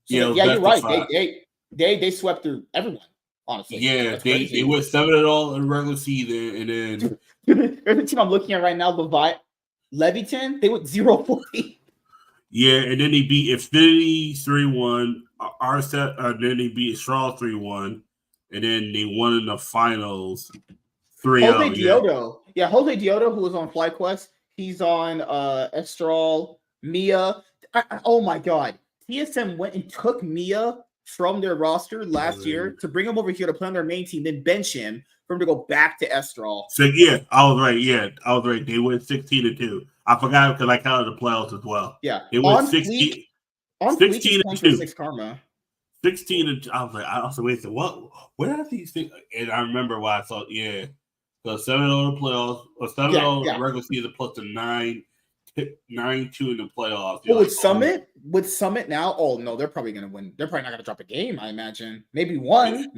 So, you're right. They swept through everyone, honestly. Yeah, they went 7-0 in the regular season, and then every team I'm looking at right now, Leviton, they went 0-40. Yeah, and then they beat Infinity 3-1, then they beat Straw 3-1, and then they won in the finals 3-0. Jose Diodo. Yeah, Jose Diodo, who was on FlyQuest, He's on Estral, Mia. Oh my god. TSM went and took Mia from their roster last year to bring him over here to play on their main team, then bench him for him to go back to Estral. So yeah, I was right. Yeah, I was right. They went 16-2. I forgot because I counted the playoffs as well. Yeah, it went 16. On 16-2. 6 karma. 16 and I was like, I also wait. So what? Where are these things? And I remember why I thought, yeah, the 7-0 playoffs or 7-0 regular season plus the 9-2 in the playoffs. Well, with Summit now, oh no, they're probably gonna win. They're probably not gonna drop a game, I imagine. Maybe one.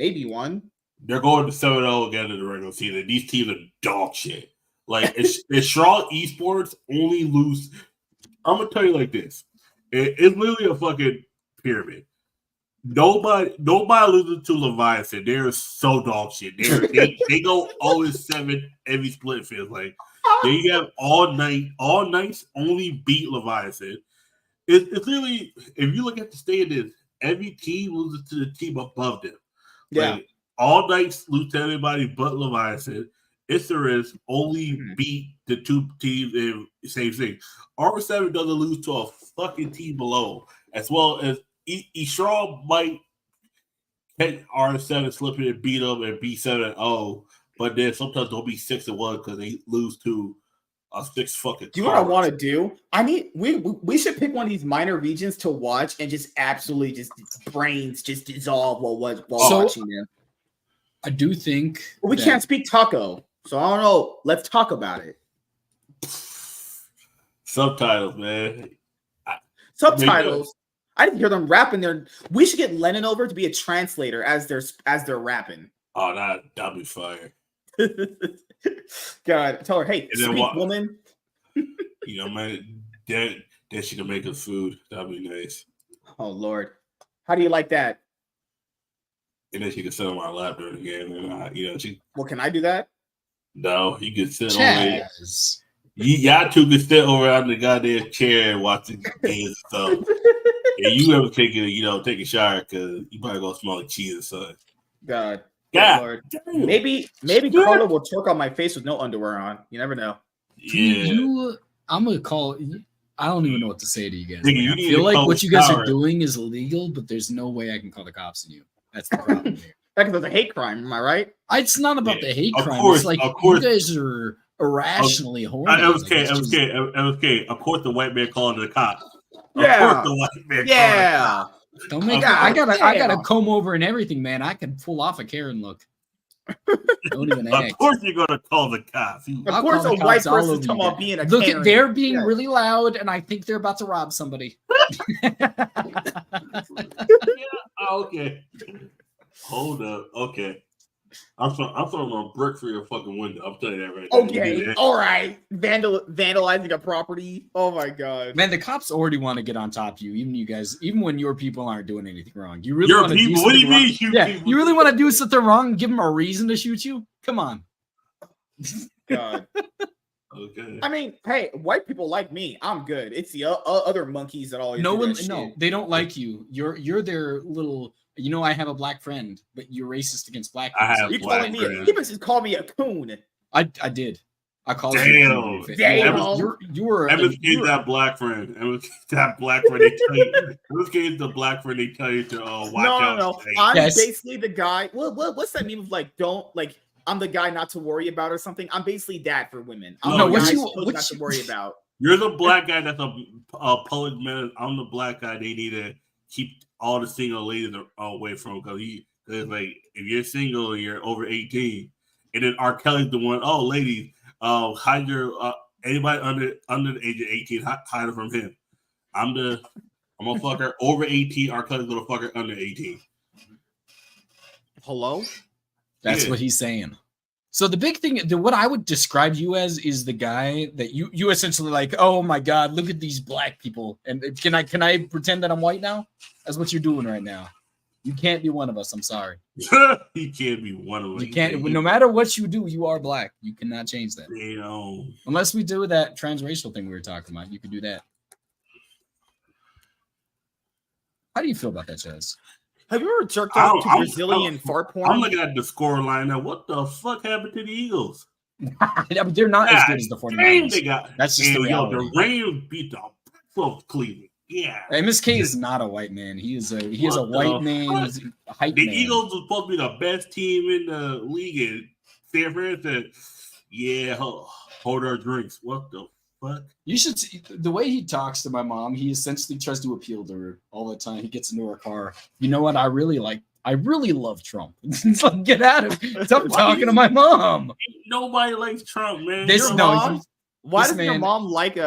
They're going to 7-0 again in the regular season. These teams are dog shit. Like it's Charlotte Esports only lose. I'm gonna tell you like this. It's literally a fucking pyramid. Nobody loses to Leviathan. They're so dog shit. They go 0-7 every split, feels like. They have all nights only beat Leviathan. It's really, if you look at the standings, every team loses to the team above them. Yeah. Like, all nights lose to everybody but Leviathan. Issaris only beat the two teams in the same thing. R7 doesn't lose to a fucking team below, as well as Ishral might catch R7 slipping and beat them and be 7-0, but then sometimes they'll be 6-1 because they lose to a 6 fucking. Do you know what I want to do? We should pick one of these minor regions to watch and just absolutely just brains just dissolve while watching them. I do think we can't speak Taco, so I don't know. Let's talk about it. Subtitles, man. Subtitles. I didn't hear them rapping there. We should get Lennon over to be a translator as they're rapping. Oh, that'd be fire. God, tell her, hey, speak, woman. You know, man, that she can make us food. That'd be nice. Oh Lord, how do you like that? And then she can sit on my lap during the game, and she. Well, can I do that? No, you can sit on. Y'all two can sit over on the goddamn chair and watch the games and stuff. And you ever take a shower because you probably gonna smell like cheese or something. God. Lord. Maybe Carla will twerk on my face with no underwear on. You never know. Yeah. I'm gonna call. I don't even know what to say to you guys. I feel like what you guys are doing is illegal, but there's no way I can call the cops on you. That's the problem here. Because it's a hate crime, am I right? It's not about the hate crime. It's like you guys are irrationally horny. Okay. Of course, the white man calling the cops. Yeah. Of course, the white man. Yeah. Don't make. I gotta comb over and everything, man. I can pull off a Karen look. Don't even act. Of course, you're gonna call the cops. Of course, a white person's talking about being a look. Karen. They're being really loud, and I think they're about to rob somebody. Okay. Hold up. Okay. I'm throwing a brick for your fucking window. I'm telling you that right now. Okay. All right. Vandalizing a property. Oh my god. Man, the cops already want to get on top of you. Even you guys, even when your people aren't doing anything wrong. You really want to do something what do you mean? You really want to do something wrong and give them a reason to shoot you? Come on. God. Okay. I mean, hey, white people like me. I'm good. It's the other monkeys that always. No, they don't like you. You're their little. I have a black friend, but you're racist against black people. I have black friends. You just called me a coon. I did. I called you. Damn. You were that black friend. That black friend. They tell you. The black friend. They tell you to watch out. No. I'm basically the guy. What's that meme of I'm the guy not to worry about or something? I'm basically that for women. I'm the guy not to worry about. You're the black guy that's a public man. I'm the black guy they need to keep all the single ladies away from, because like, if you're single and you're over 18, and then R. Kelly's the one, ladies, hide your anybody under the age of 18, hide it from him. I'm a fucker over 18. R. Kelly's gonna fucker under 18. Hello? That's what he's saying. So the big thing, what I would describe you as, is the guy that you essentially like, oh my God, look at these black people. And can I pretend that I'm white now? That's what you're doing right now. You can't be one of us. I'm sorry. You can't be one of us. You can't. No matter what you do, you are black. You cannot change that. Unless we do that transracial thing we were talking about. You could do that. How do you feel about that, Chaz? Have you ever jerked off to Brazilian fart porn? I'm looking at the score line now. What the fuck happened to the Eagles? Yeah, but they're not as good as the 49ers. That's just the reality. The Rams beat the of Cleveland. Yeah. MSK is not a white man. He is a white man. He's a hype the man. Eagles are supposed to be the best team in the league. And San Fran said, yeah, hold our drinks. What the fuck? You should see the way he talks to my mom. He essentially tries to appeal to her all the time. He gets into her car. You know what? I really love Trump. It's like, get out of here. Stop talking to my mom. Nobody likes Trump, man. Why does your mom like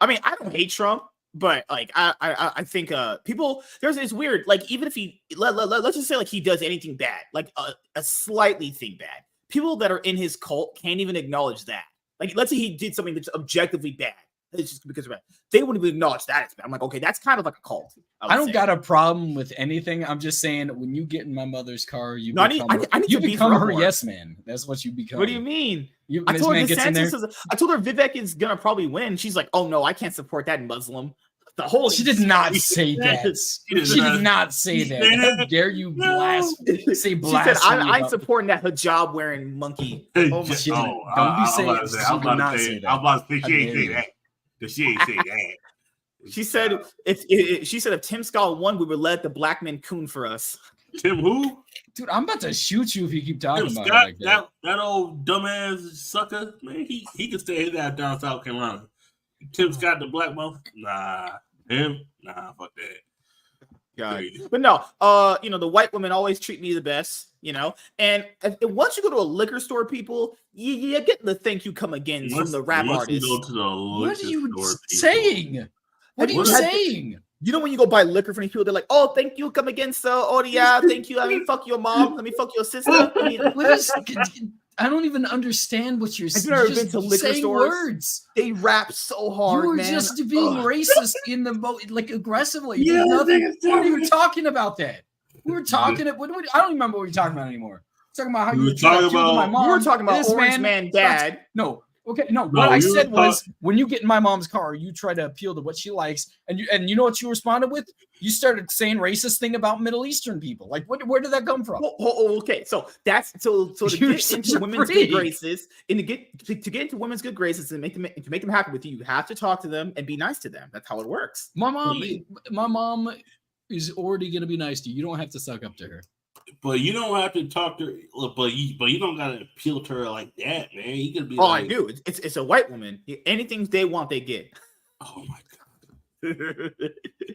I mean, I don't hate Trump, but like I think people it's weird. Like even if he let's just say like he does anything bad, like a slightly thing bad, people that are in his cult can't even acknowledge that. Like let's say he did something that's objectively bad. It's just because of that. They wouldn't even acknowledge that it's bad. I'm like, okay, that's kind of like a cult. I don't got a problem with anything. I'm just saying when you get in my mother's car, you become her yes man. That's what you become. What do you mean? I told her Vivek is gonna probably win. She's like, oh no, I can't support that Muslim. She did not say that. She did not say that. How dare you say blasphemy? She said, I'm supporting that hijab wearing monkey. Oh my God. Don't be saying that. I'm about to say she ain't say that. She ain't say that. She said if Tim Scott won, we would let the black men coon for us. Tim who? Dude, I'm about to shoot you if you keep talking about it like that. That old dumbass sucker, man, he can stay his ass down South Carolina. Tim Scott, the black mouth? Nah. Him? Nah, fuck that. God. But no, the white women always treat me the best, and once you go to a liquor store, people, you get the thank you come again from the rap artists. What are you saying? What are you saying? You know when you go buy liquor from these people, they're like, "Oh, thank you, come again, sir. Oh yeah, thank you. Let me fuck your mom. Let me fuck your sister." I don't even understand what you're saying. Have you ever been to liquor stores? Words. They rap so hard, you were man. just being racist in the like aggressively. Yeah, what are you talking about that? We were talking. I don't even remember what you're talking about anymore. Talking about how you were talking about my mom. You were talking about Orange Man Dad. No. Okay, no. What I said was, when you get in my mom's car, you try to appeal to what she likes, and you know what you responded with? You started saying racist thing about Middle Eastern people. Like, where did that come from? Okay, so that's to get into women's good graces, and to get into women's good graces and to make them happy with you, you have to talk to them and be nice to them. That's how it works. My mom is already gonna be nice to you. You don't have to suck up to her. But you don't have to talk to her. But you don't gotta appeal to her like that, man. You could be. I do. It's a white woman. Anything they want, they get. Oh my god.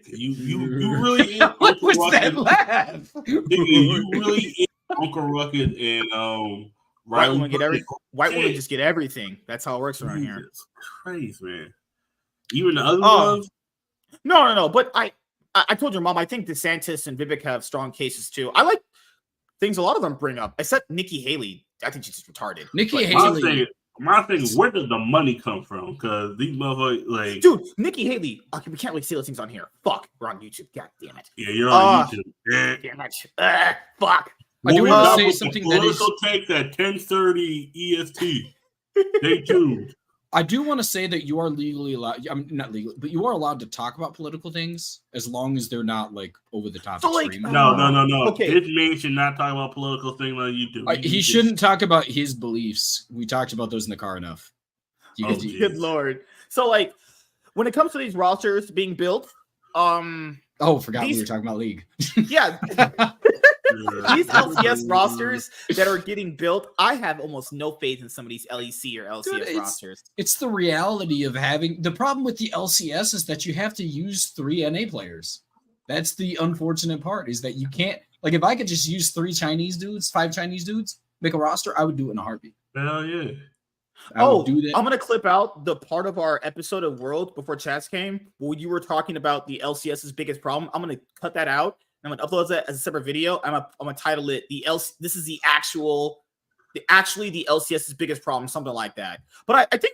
you really what was that laugh? You really is Uncle Ruckus and white women just get everything. That's how it works around here. Crazy, man. Even the other ones. No. But I told your mom, I think DeSantis and Vivek have strong cases too. I like things a lot of them bring up, except Nikki Haley. I think she's just retarded. Nikki Haley. My thing is, where does the money come from? Because these motherfuckers, like, dude, Nikki Haley. Okay, we can't really say those things on here. Fuck, we're on YouTube. God damn it. Yeah, you're on YouTube. Damn it. Fuck. I do want to say something that is political takes at 10:30 EST. Stay tuned. I do want to say that you are legally allowed. I'm not legally, but you are allowed to talk about political things as long as they're not like over the top. So no. Okay. This man should not talk about political things on YouTube. He shouldn't talk about his beliefs. We talked about those in the car enough. Good lord. So like, when it comes to these rosters being built, forgot we were talking about league. Yeah. These LCS rosters that are getting built, I have almost no faith in some of these LEC or LCS rosters. It's the reality of having the problem with the LCS is that you have to use 3 NA players. That's the unfortunate part is that you can't, like, if I could just use 5 Chinese dudes, make a roster, I would do it in a heartbeat. Hell yeah. I would do that. I'm going to clip out the part of our episode of World before Chats came where you were talking about the LCS's biggest problem. I'm going to cut that out. I'm gonna upload that as a separate video. I'm gonna title it this is the LCS's biggest problem, something like that. But I think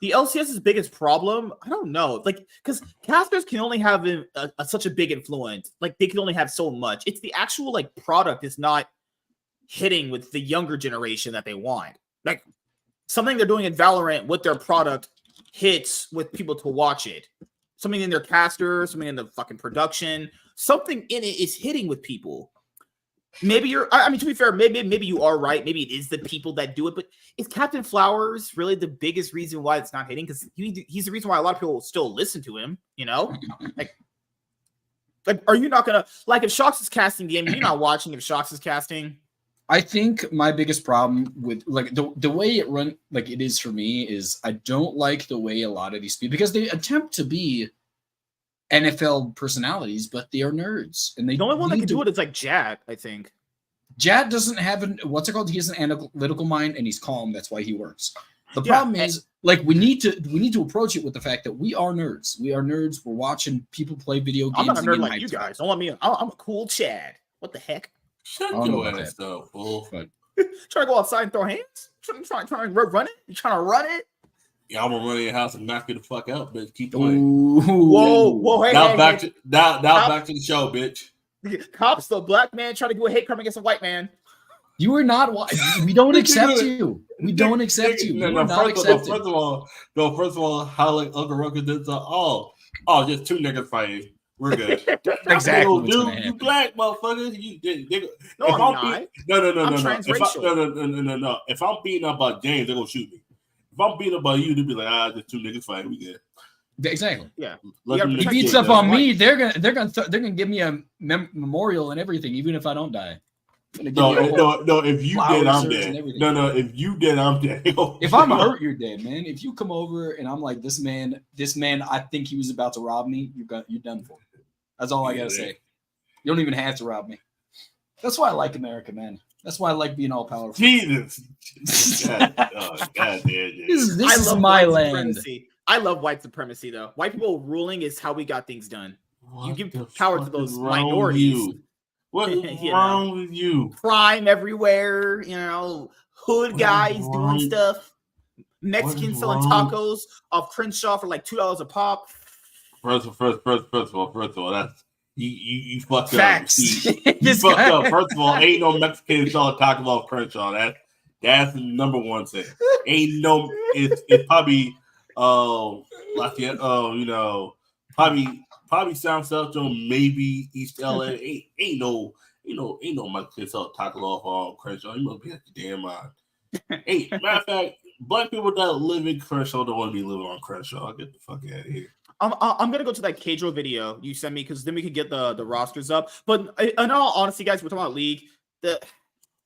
the LCS's biggest problem, I don't know, like because casters can only have such a big influence, like they can only have so much. It's the actual like product is not hitting with the younger generation that they want. Like something they're doing in Valorant with their product hits with people to watch it. Something in their caster, something in the fucking production. Something in it is hitting with people. maybe you're. I mean, to be fair, maybe you are right. Maybe it is the people that do it. But is Captain Flowers really the biggest reason why it's not hitting? Because he's the reason why a lot of people still listen to him. You know, like, are you not gonna like if Shox is casting the game? You're not watching if Shox is casting. I think my biggest problem with like the way it run like it is for me is I don't like the way a lot of these people, because they attempt to be NFL personalities, but they are nerds, and the only one that can do it is like Jad. I think Jad doesn't have what's it called? He has an analytical mind, and he's calm. That's why he works. The problem is like we need to approach it with the fact that we are nerds. We are nerds. We're watching people play video games. I'm not a nerd like you guys. Don't let me. I'm a cool Chad. What the heck? Shut your ass up, fool. Trying to go outside and throw hands? Trying to run it? You trying to run it? Yeah, I'm gonna run in your house and knock you the fuck out, bitch. Keep playing. Whoa, hey, now back to the show, bitch. Cops, the black man trying to do a hate crime against a white man. You are not. We don't accept you. We don't accept you. First of all, how like Uncle Ruckus did so. Oh, just two niggas fighting. We're good. Exactly. Dude, you black motherfuckers. No, I'm not. No. I'm transracial. No. If I'm beating up about James, they're gonna shoot me. If I'm beating up about you, they'll be like, just two niggas fighting. We good. Exactly. Yeah. He beats up on me. They're gonna give me a memorial and everything, even if I don't die. No. If you dead, I'm dead. No. If you dead, I'm dead. If I'm hurt, you're dead, man. If you come over and I'm like, this man, I think he was about to rob me. You're done for. That's all I gotta say. You don't even have to rob me. That's why I like America, man. That's why I like being all powerful. Jesus. God damn. This is my land. I love white supremacy, though. White people ruling is how we got things done. You give power to those minorities. What is wrong with you? Crime everywhere, hood guys doing stuff. Mexicans selling tacos off Crenshaw for like $2 a pop. First of all, that's you fucked Facts. up. You fucked up. First of all, ain't no Mexican selling tacos off Crenshaw. That's the number one thing. Ain't no. It's probably Lafayette. Probably South Central, maybe East LA. Ain't no Mexican selling tacos off Crenshaw. You must be at your damn mind. Matter of fact, black people that live in Crenshaw don't want to be living on Crenshaw. Get the fuck out of here. I'm gonna go to that Cadro video you sent me because then we could get the rosters up. But in all honesty, guys, we're talking about league.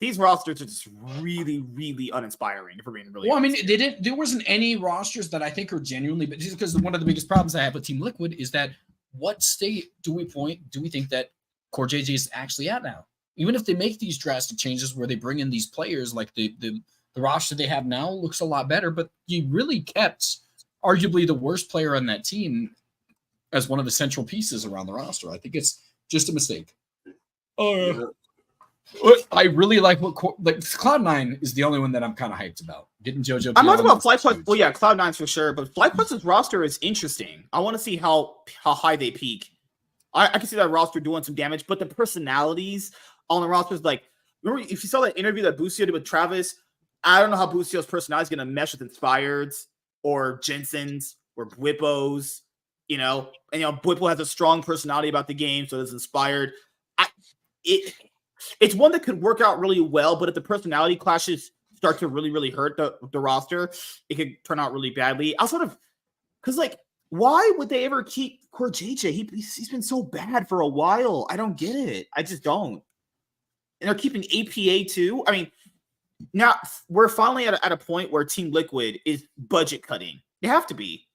These rosters are just really, really uninspiring. If we're being really honest. I mean, there wasn't any rosters that I think are genuinely, but just because one of the biggest problems I have with Team Liquid is that what state do we think that Core JJ is actually at now? Even if they make these drastic changes where they bring in these players, like the roster they have now looks a lot better, but you really kept arguably the worst player on that team as one of the central pieces around the roster. I think it's just a mistake. I really like Cloud9 is the only one that I'm kind of hyped about. Getting JoJo. I'm not talking about FlyQuest. Well, yeah, Cloud9's for sure, but FlyQuest's roster is interesting. I want to see how high they peak. I can see that roster doing some damage, but the personalities on the roster is like, remember if you saw that interview that Busio did with Travis, I don't know how Busio's personality is going to mesh with Inspired's or Jensen's or Bwipo's, and Bwipo has a strong personality about the game, so it's Inspired. It's one that could work out really well, but if the personality clashes start to really, really hurt the roster, it could turn out really badly. Because why would they ever keep Core JJ? He's been so bad for a while. I don't get it. I just don't. And they're keeping APA too. I mean, now we're finally at a point where Team Liquid is budget cutting. They have to be.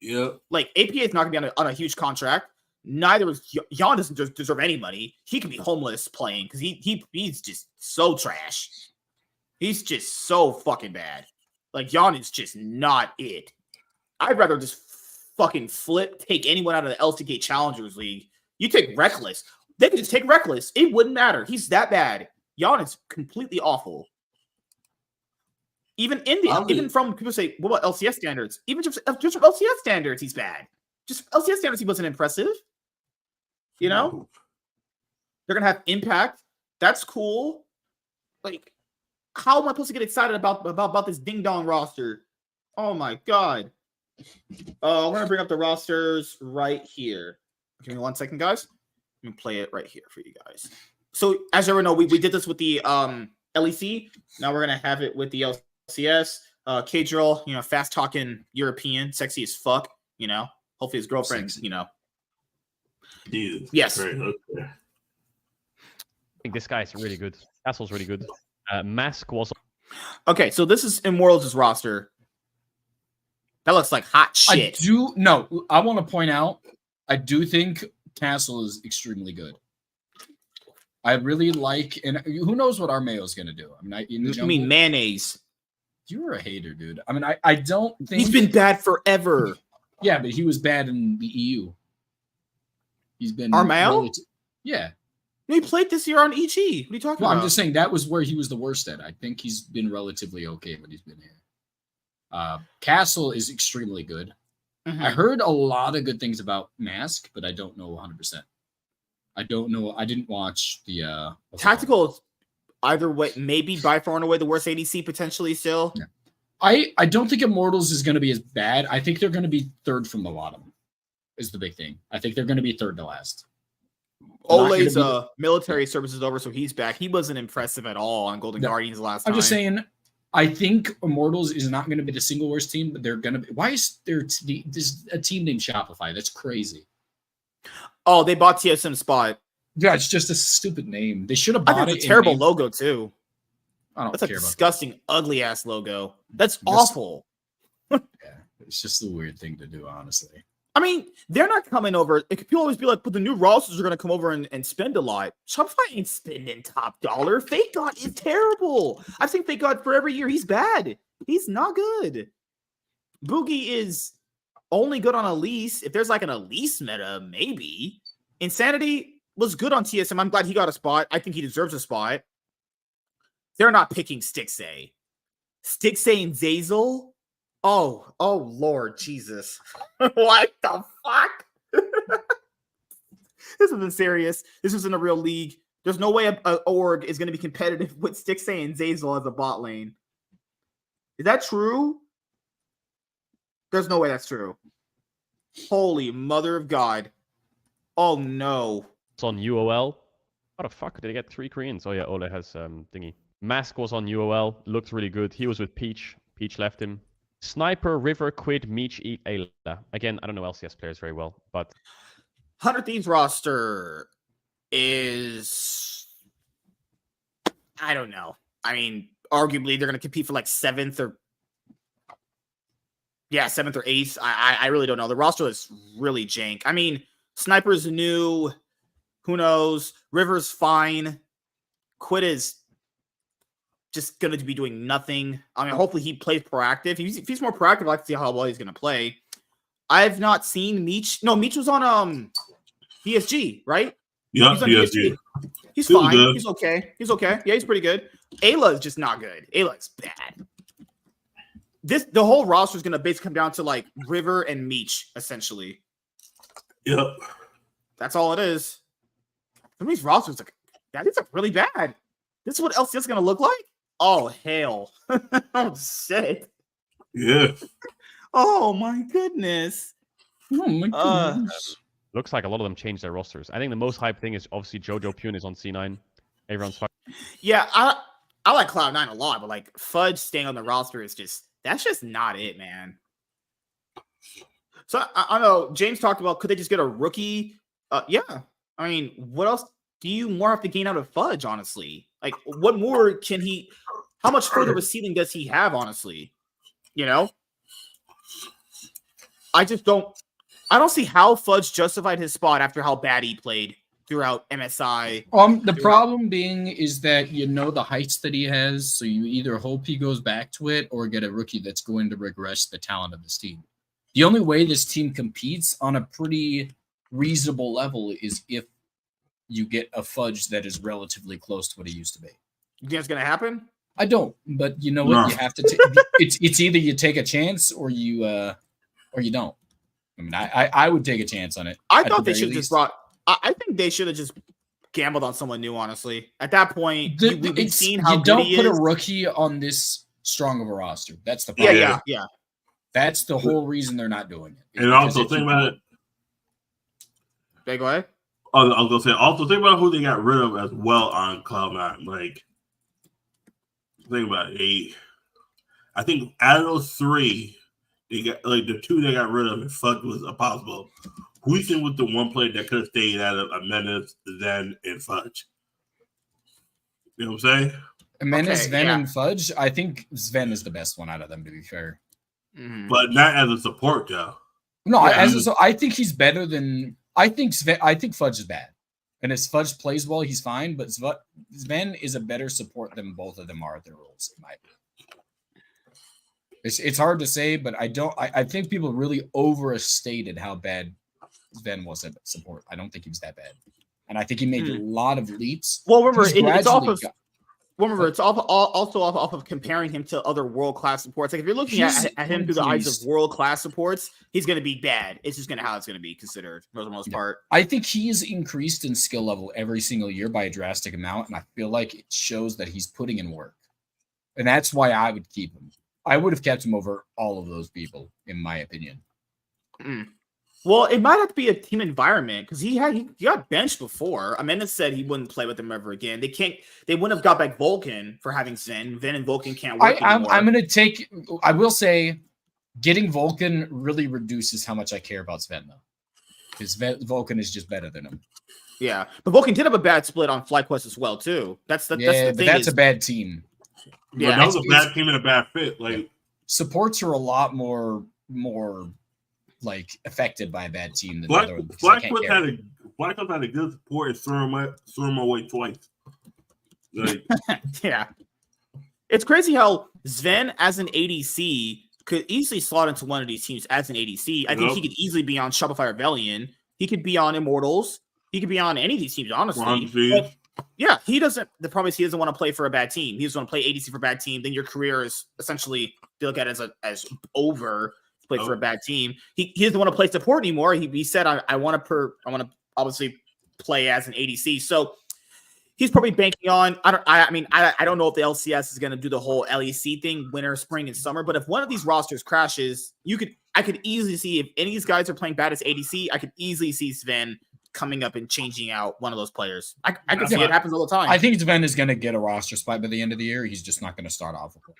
Yeah. Like APA is not going to be on a huge contract. Neither is Jan doesn't deserve any money. He can be homeless playing because he's just so trash. He's just so fucking bad. Like Jan is just not it. I'd rather just fucking take anyone out of the LCK Challengers League. You take Reckless. They could just take Reckless. It wouldn't matter. He's that bad. Jan is completely awful. Even India, even from people say, what about LCS standards? Even just from LCS standards, he's bad. Just LCS standards, he wasn't impressive. They're gonna have impact. That's cool. Like, how am I supposed to get excited about this ding dong roster? Oh my god. I'm gonna bring up the rosters right here. Give me 1 second, guys. Let me play it right here for you guys. So as you ever know, we did this with the LEC. Now we're gonna have it with the LCS. K-Drill, fast talking European, sexy as fuck. Hopefully his girlfriend, Yes. Great. Okay. I think this guy's really good. Castle's really good. Mask was. Okay, so this is Immortals' roster. That looks like hot shit. I want to point out, I do think Castle is extremely good. I really like, and who knows what Armeo is going to do? I mean, You mean mayonnaise? You're a hater, dude. I mean, I don't think he's been bad forever. Yeah, but he was bad in the EU. He's been Armeo? Yeah. He played this year on EG. What are you talking about? I'm just saying that was where he was the worst at. I think he's been relatively okay when he's been here. Castle is extremely good. Mm-hmm. I heard a lot of good things about Mask, but I don't know 100%. I don't know. I didn't watch the Tactical. Either way, maybe by far and away the worst ADC potentially still. Yeah. I don't think Immortals is going to be as bad. I think they're going to be third from the bottom. Is the big thing. I think they're going to be third to last. Ole's military service is over, so he's back. He wasn't impressive at all on Golden Guardians last time. I'm just saying, I think Immortals is not going to be the single worst team, but they're going to be. Why is there a team named Shopify? That's crazy. Oh, they bought TSM Spot. Yeah, it's just a stupid name. They should have bought it. It's a terrible logo, too. That's a disgusting, ugly-ass logo. That's awful. Yeah, it's just a weird thing to do, honestly. I mean, they're not coming over. People always be like, but the new rosters are going to come over and spend a lot. Shopify ain't spending top dollar. Fake God is terrible. I think Fake God for every year, he's bad. He's not good. Boogie is only good on Elise. If there's like an Elise meta, maybe. Insanity was good on TSM. I'm glad he got a spot. I think he deserves a spot. They're not picking Stixay. Stixay and Zazel? Oh, Lord Jesus. What the fuck? This isn't serious. This isn't a real league. There's no way a org is going to be competitive with Stixay and Zazel as a bot lane. Is that true? There's no way that's true. Holy mother of God. Oh, no. It's on UOL. How the fuck did they get 3 Koreans? Oh, yeah, Ole has thingy. Mask was on UOL. Looked really good. He was with Peach. Peach left him. Sniper, River, Quid, Meech, Ayla. Again, I don't know LCS players very well, but 100 Thieves roster is, I don't know. I mean, arguably they're going to compete for like 7th or 8th. I really don't know. The roster is really jank. I mean, Sniper's new. Who knows? River's fine. Quid is just going to be doing nothing. I mean, hopefully he plays proactive. If he's more proactive, I'd like to see how well he's going to play. I've not seen Meech. No, Meech was on BSG, right? Yeah, BSG. He's fine. Good. He's okay. Yeah, he's pretty good. Ayla is just not good. Ayla's bad. The whole roster is going to basically come down to like River and Meech, essentially. Yep. That's all it is. Some of these rosters, these are really bad. This is what LCS is going to look like? Oh, hell. Oh, shit. Yeah. Oh, my goodness. Oh, my goodness. Looks like a lot of them changed their rosters. I think the most hype thing is obviously Jojo Pune is on C9. Everyone's fine. Yeah, I like Cloud9 a lot, but like Fudge staying on the roster is that's just not it, man. So I don't know. James talked about, could they just get a rookie? Yeah. I mean, what else do you more have to gain out of Fudge, honestly? Like, what more can he, how much further of a ceiling does he have, honestly? You know? I don't see how Fudge justified his spot after how bad he played throughout MSI. The problem being is that the heights that he has, so you either hope he goes back to it or get a rookie that's going to regress the talent of this team. The only way this team competes on a pretty reasonable level is if you get a Fudge that is relatively close to what he used to be. You think it's going to happen? I don't, but you know what? You have to. It's either you take a chance or you don't. I mean, I would take a chance on it. I thought they should have just brought. I think they should have just gambled on someone new. Honestly, at that point, we've seen how you good he is. You don't put a rookie on this strong of a roster. That's the problem. Yeah. That's the whole reason they're not doing it. And also think about it. Okay, go ahead. I was gonna say also think about who they got rid of as well on Cloud9. Like, think about it. I think out of those three, they got like the two they got rid of and Fudge was impossible. Who do you think was the one player that could have stayed out of Menace, Zen, and Fudge? You know what I'm saying? Menace, Sven, and Fudge. I think Sven is the best one out of them, to be fair. But not as a support, though. No, I think he's better than. I think Fudge is bad, and if Fudge plays well, he's fine. But Sven is a better support than both of them are at their roles, in my opinion. It's hard to say, but I think people really overstated how bad Sven was at support. I don't think he was that bad, and I think he made a lot of leaps. Well, remember, it's also off of comparing him to other world-class supports. Like if you're looking at him through the eyes of world-class supports, he's going to be bad. It's just going to how it's going to be considered for the most part. I think he's increased in skill level every single year by a drastic amount, and I feel like it shows that he's putting in work, and that's why I would keep him. I would have kept him over all of those people, in my opinion. Well, it might have to be a team environment because he got benched before. Amanda said he wouldn't play with them ever again. They wouldn't have got back Vulcan for having Zen. Zen and Vulcan can't work anymore. I will say, getting Vulcan really reduces how much I care about Sven, though. Because Vulcan is just better than him. Yeah, but Vulcan did have a bad split on FlyQuest as well, too. That's the thing. That's a bad team. Yeah, that was a bad team and a bad fit. Like supports are a lot more like affected by a bad team than FlyQuest had a good support and threw him away twice. Like, yeah, it's crazy how Sven as an ADC could easily slot into one of these teams as an ADC. I think he could easily be on Shopify Rebellion. He could be on Immortals. He could be on any of these teams, honestly. But, yeah, he doesn't. The problem is he doesn't want to play for a bad team. He doesn't want to play ADC for a bad team. Then your career is essentially they look at it as over. Play for a bad team. He doesn't want to play support anymore. He said I want to obviously play as an ADC. So he's probably banking on. I don't know if the LCS is going to do the whole LEC thing, winter, spring, and summer. But if one of these rosters crashes, I could easily see if any of these guys are playing bad as ADC. I could easily see Sven coming up and changing out one of those players. I can see it happens all the time. I think Sven is going to get a roster spot by the end of the year. He's just not going to start off with one.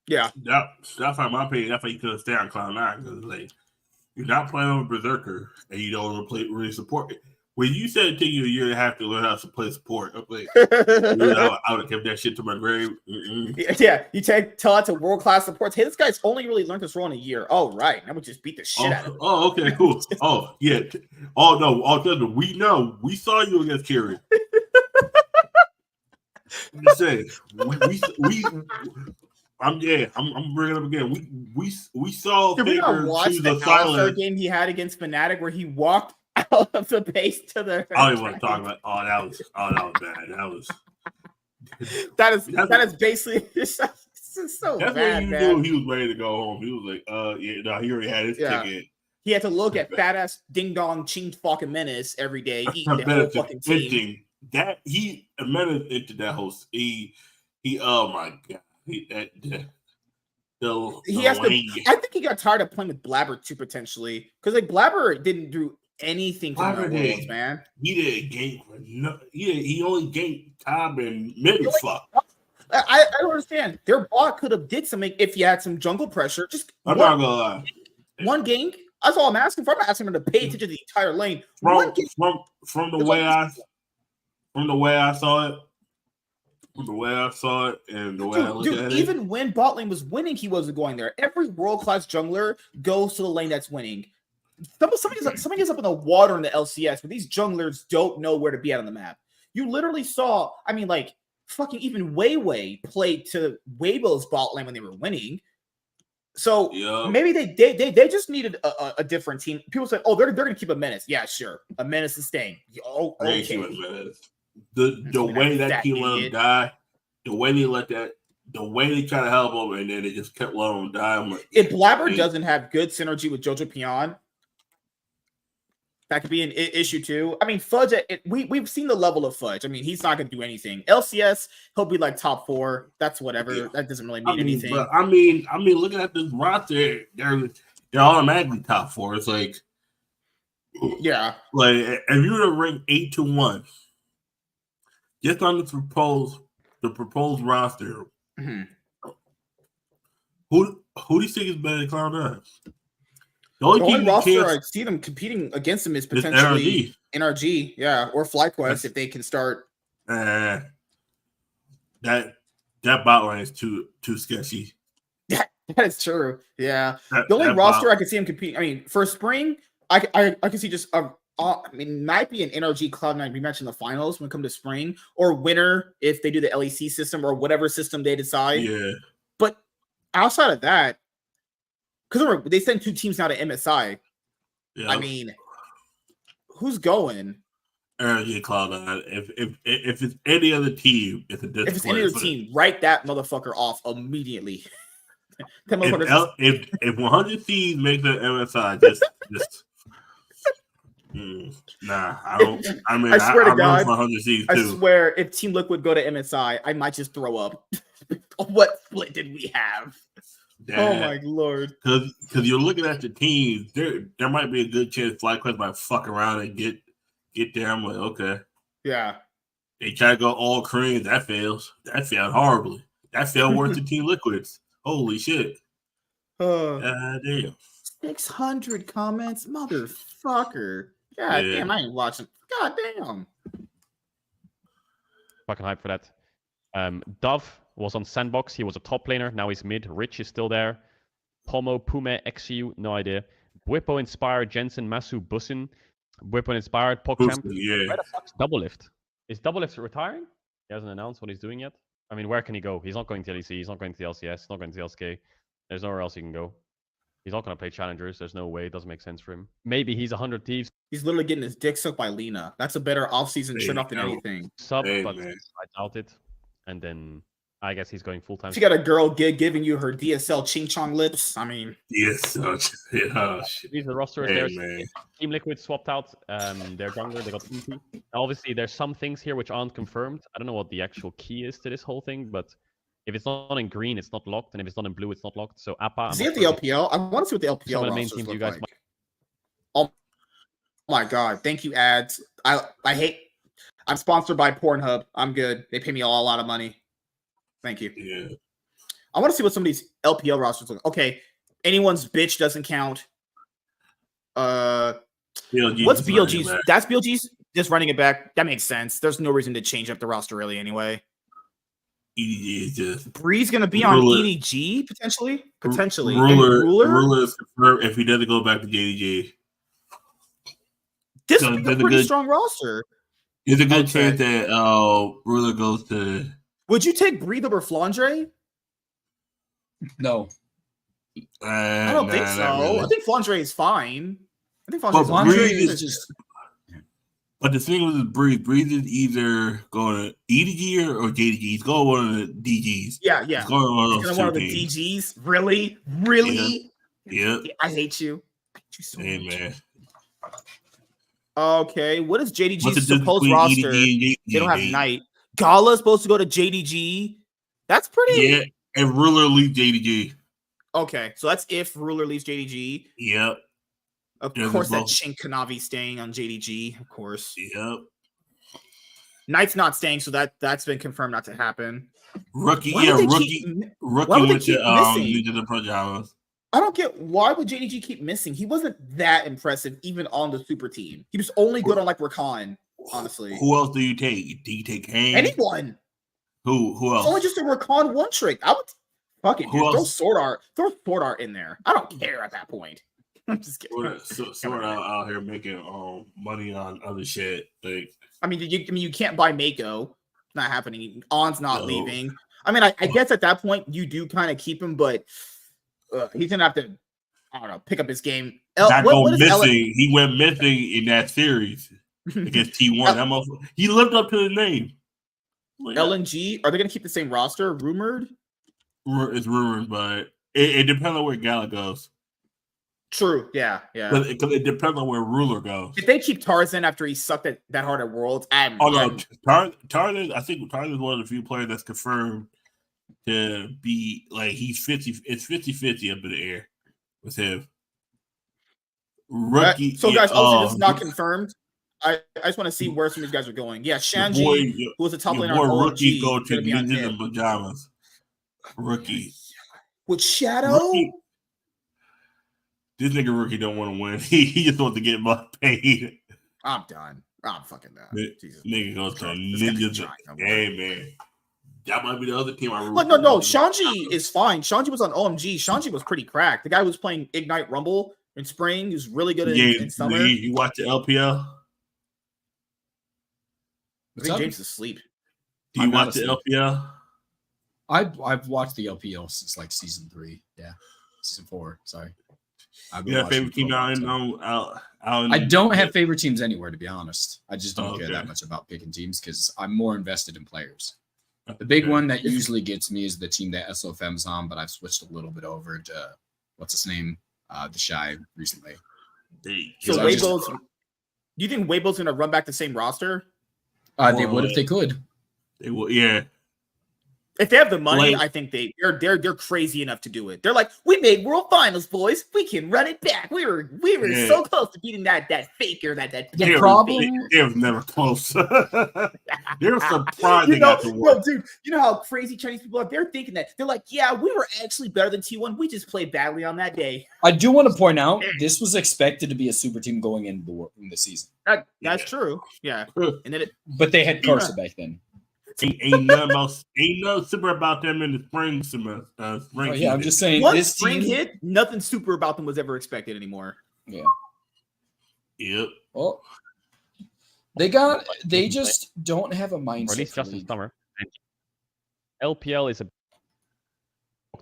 Yeah, that's how my opinion. That's why you could stay on Cloud9 because like you're not playing with Berserker and you don't really support it. When you said it took you a year and a half to learn how to play support, I'm like, I would have kept that shit to my grave. Yeah, you tell it to world class supports. Hey, this guy's only really learned this role in a year. Oh, right. Now we just beat the shit out of him. Oh, okay, cool. Oh, yeah. Oh no, we know. We saw you against Kieran. I'm just saying. I'm bringing it up again. We saw Faker watch the silent game he had against Fnatic where he walked out of the base to the. I don't even want to talk about. That was bad. That is basically it's so that's bad. That's when you knew he was ready to go home. He was like, he already had his ticket. He had to look at fat ass ding dong ching fucking menace every day, eating the whole fucking team. That he admitted into that host. He oh my god. I think he got tired of playing with Blabber too, potentially, because like Blabber didn't do anything to the Worlds, man. He didn't gain. He only gained time and middle fuck. I don't understand. Their bot could have did something if you had some jungle pressure. I'm not gonna lie. One gank. That's all I'm asking for. I'm asking him to pay attention to the entire lane. From the way I saw it. The way I saw it and the way I looked at it. Even when bot lane was winning, he wasn't going there. Every world-class jungler goes to the lane that's winning. Somebody is up in the water in the LCS, but these junglers don't know where to be at on the map. You literally saw, fucking even Weiwei played to Weibo's bot lane when they were winning. So maybe they just needed a different team. People said, oh, they're going to keep a menace. Yeah, sure. A menace is staying. Oh, okay. The way that team let him die, the way they try to help him, and then they just kept letting him die. I'm like, if Blabber doesn't have good synergy with Jojo Pion, that could be an issue too. Fudge, we've seen the level of Fudge. He's not going to do anything. LCS, he'll be like top 4. That's whatever. Yeah. That doesn't really mean anything. But looking at this roster, they're automatically top 4. It's like Yeah. Like if you were to rank 8-1, just on the proposed roster, who do you think is better than Cloud9? The only roster I see them competing against them is potentially NRG, yeah, or FlyQuest if they can start. That bot line is too sketchy. Yeah, that is true. Yeah, the only roster I could see him compete. I mean, for spring, I can see just might be an NRG Cloud9 rematch in the finals when it comes to spring, or winner if they do the LEC system or whatever system they decide. Yeah, but outside of that. Because they send 2 teams now to MSI. Yep. I mean, who's going? Energy Cloud9. If it's any other team, it's a disappointment. If it's any other team, write that motherfucker off immediately. If 100 Thieves make the MSI, just nah. I don't. I mean, I swear to God, 100 Thieves too. I swear, if Team Liquid go to MSI, I might just throw up. What split did we have? Oh my lord! Because you're looking at the teams, there might be a good chance FlyQuest might fuck around and get there. I'm like, okay, yeah. They try to go all Korean. That fails. That failed horribly. That failed worse than Team Liquids. Holy shit! Damn. 600 comments, motherfucker. God damn, I ain't watching. God damn. Fucking hype for that. Dove was on Sandbox. He was a top laner. Now he's mid. Rich is still there. Pomo, Pume, XU, no idea. Bwipo inspired Jensen, Masu, Busin. Bwipo inspired PogChamp. Yeah. Where the fuck's Doublelift? Is Doublelift retiring? He hasn't announced what he's doing yet. I mean, where can he go? He's not going to LEC. He's not going to the LCS. He's not going to the LSK. There's nowhere else he can go. He's not going to play challengers. There's no way. It doesn't make sense for him. Maybe he's 100 Thieves. He's literally getting his dick sucked by Lena. That's a better off-season trade-off than anything. But I doubt it. And then I guess he's going full-time. She got a girl giving you her DSL ching-chong lips. I mean... Yes. Oh, these are the rosters. Team Liquid swapped out their jungler. They got EP. Obviously, there's some things here which aren't confirmed. I don't know what the actual key is to this whole thing, but if it's not in green, it's not locked. And if it's not in blue, it's not locked. So Appa... Is he at the LPL? I want to see what the LPL some of the main teams you guys like. Oh my god. Thank you, ads. I hate... I'm sponsored by Pornhub. I'm good. They pay me a lot of money. Thank you. Yeah. I want to see what some of these LPL rosters look. Okay. Anyone's bitch doesn't count. BLG what's BLG's? That's BLG's just running it back. That makes sense. There's no reason to change up the roster really anyway. EDG is just Bree's gonna be on EDG potentially. Ruler is confirmed if he doesn't go back to JDG. This would be a pretty strong roster. There's a good chance that Ruler goes to. Would you take Breathe over Flandre? No. I don't think so. Really. I think Flandre is fine. I think Flandre is just. But the thing with Breathe is either going to EDG or JDG. He's going one of the DGs. Yeah. He's going one of the DGs. Really? Yeah. I hate you. I hate you so much. Man. Okay, what is JDG's supposed roster? They don't have Knight. Gala's supposed to go to JDG. That's pretty. Yeah, and Ruler leaves JDG. Okay, so that's if Ruler leaves JDG. Yep. Of course, that Chink Kanavi staying on JDG. Of course. Yep. Knight's not staying, so that's been confirmed not to happen. Rookie went to the pajamas. I don't get why would JDG keep missing. He wasn't that impressive even on the super team. He was only good on like Rakan, honestly. Who else do you take? Do you take Kane? Anyone? Who else? It's only just a Rakan one trick. I would fuck it. Throw Sword Art in there. I don't care at that point. I'm just kidding. Sword Art out here making money on other shit. Like, I mean, you can't buy Mako. It's not happening. On's not leaving. I mean, I guess at that point you do kind of keep him, but he's gonna have to, I don't know, pick up his game. He went missing in that series against T1. He lived up to the name. LNG, are they gonna keep the same roster? Rumored? It's rumored, but it depends on where Gala goes. True, yeah. Because it depends on where Ruler goes. If they keep Tarzan after he sucked that hard at Worlds, Tarzan. I think Tarzan is one of the few players that's confirmed to be like he's 50. It's 50-50 up in the air with him. Rookie. So, guys, obviously this is not confirmed. I just want to see where some of these guys are going. Yeah, Shanji, who was the top laner on Rookie OMG, go to be on Ninjas and Pajamas. Rookie. With Shadow? Rookie. This nigga Rookie don't want to win. He just wants to get paid. I'm done. I'm fucking done. Nigga goes to Ninjas. Hey, man. That might be the other team I root for. No. Shanji is fine. Shanji was on OMG. Shanji was pretty cracked. The guy was playing Ignite Rumble in spring. He was really good in summer. You watch the LPL? I think James is asleep. Do you watch the LPL? I've watched the LPL since like season 3. Yeah, season 4. Sorry. Favorite team out. I don't have favorite teams anywhere, to be honest. I just don't care that much about picking teams because I'm more invested in players. The big one that usually gets me is the team that SOFM's on, but I've switched a little bit over to what's his name, the Shy recently. So Weibo's, do you think Weibo's gonna run back the same roster? They would if they could. They will, yeah. If they have the money, I think they're crazy enough to do it. They're like, we made World Finals, boys. We can run it back. We were so close to beating that faker. The problem they was never close. They were surprised they got to work. Bro, dude, you know how crazy Chinese people are? They're thinking that. They're like, yeah, we were actually better than T1. We just played badly on that day. I do want to point out this was expected to be a super team going in the season. That's true. Yeah. And then but they had Carson back then. Ain't nothing super about them in the spring semester. I'm just saying. Once this spring team hit, nothing super about them was ever expected anymore. Yeah. Yep. Well, they just don't have a mindset. Or at least just in summer. LPL is a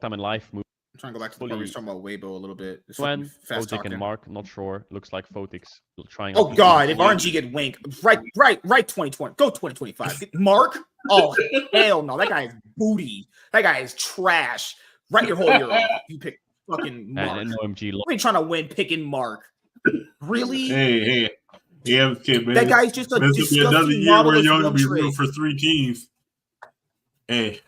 time in life move. I'm trying to go back to the part we were talking about Weibo a little bit. When Photic and Mark, not sure. Looks like Photic's trying. Oh God! If RNG get Wink, right. 2020, go 2025. Mark. Oh hell no! That guy is booty. That guy is trash. Write your whole year off. You pick fucking Mark. And OMG. We ain't trying to win picking Mark. Really? Hey. Yeah, kid, man. That guy's just a disgusting another year where you're gonna be rooting for 3 teams. Hey.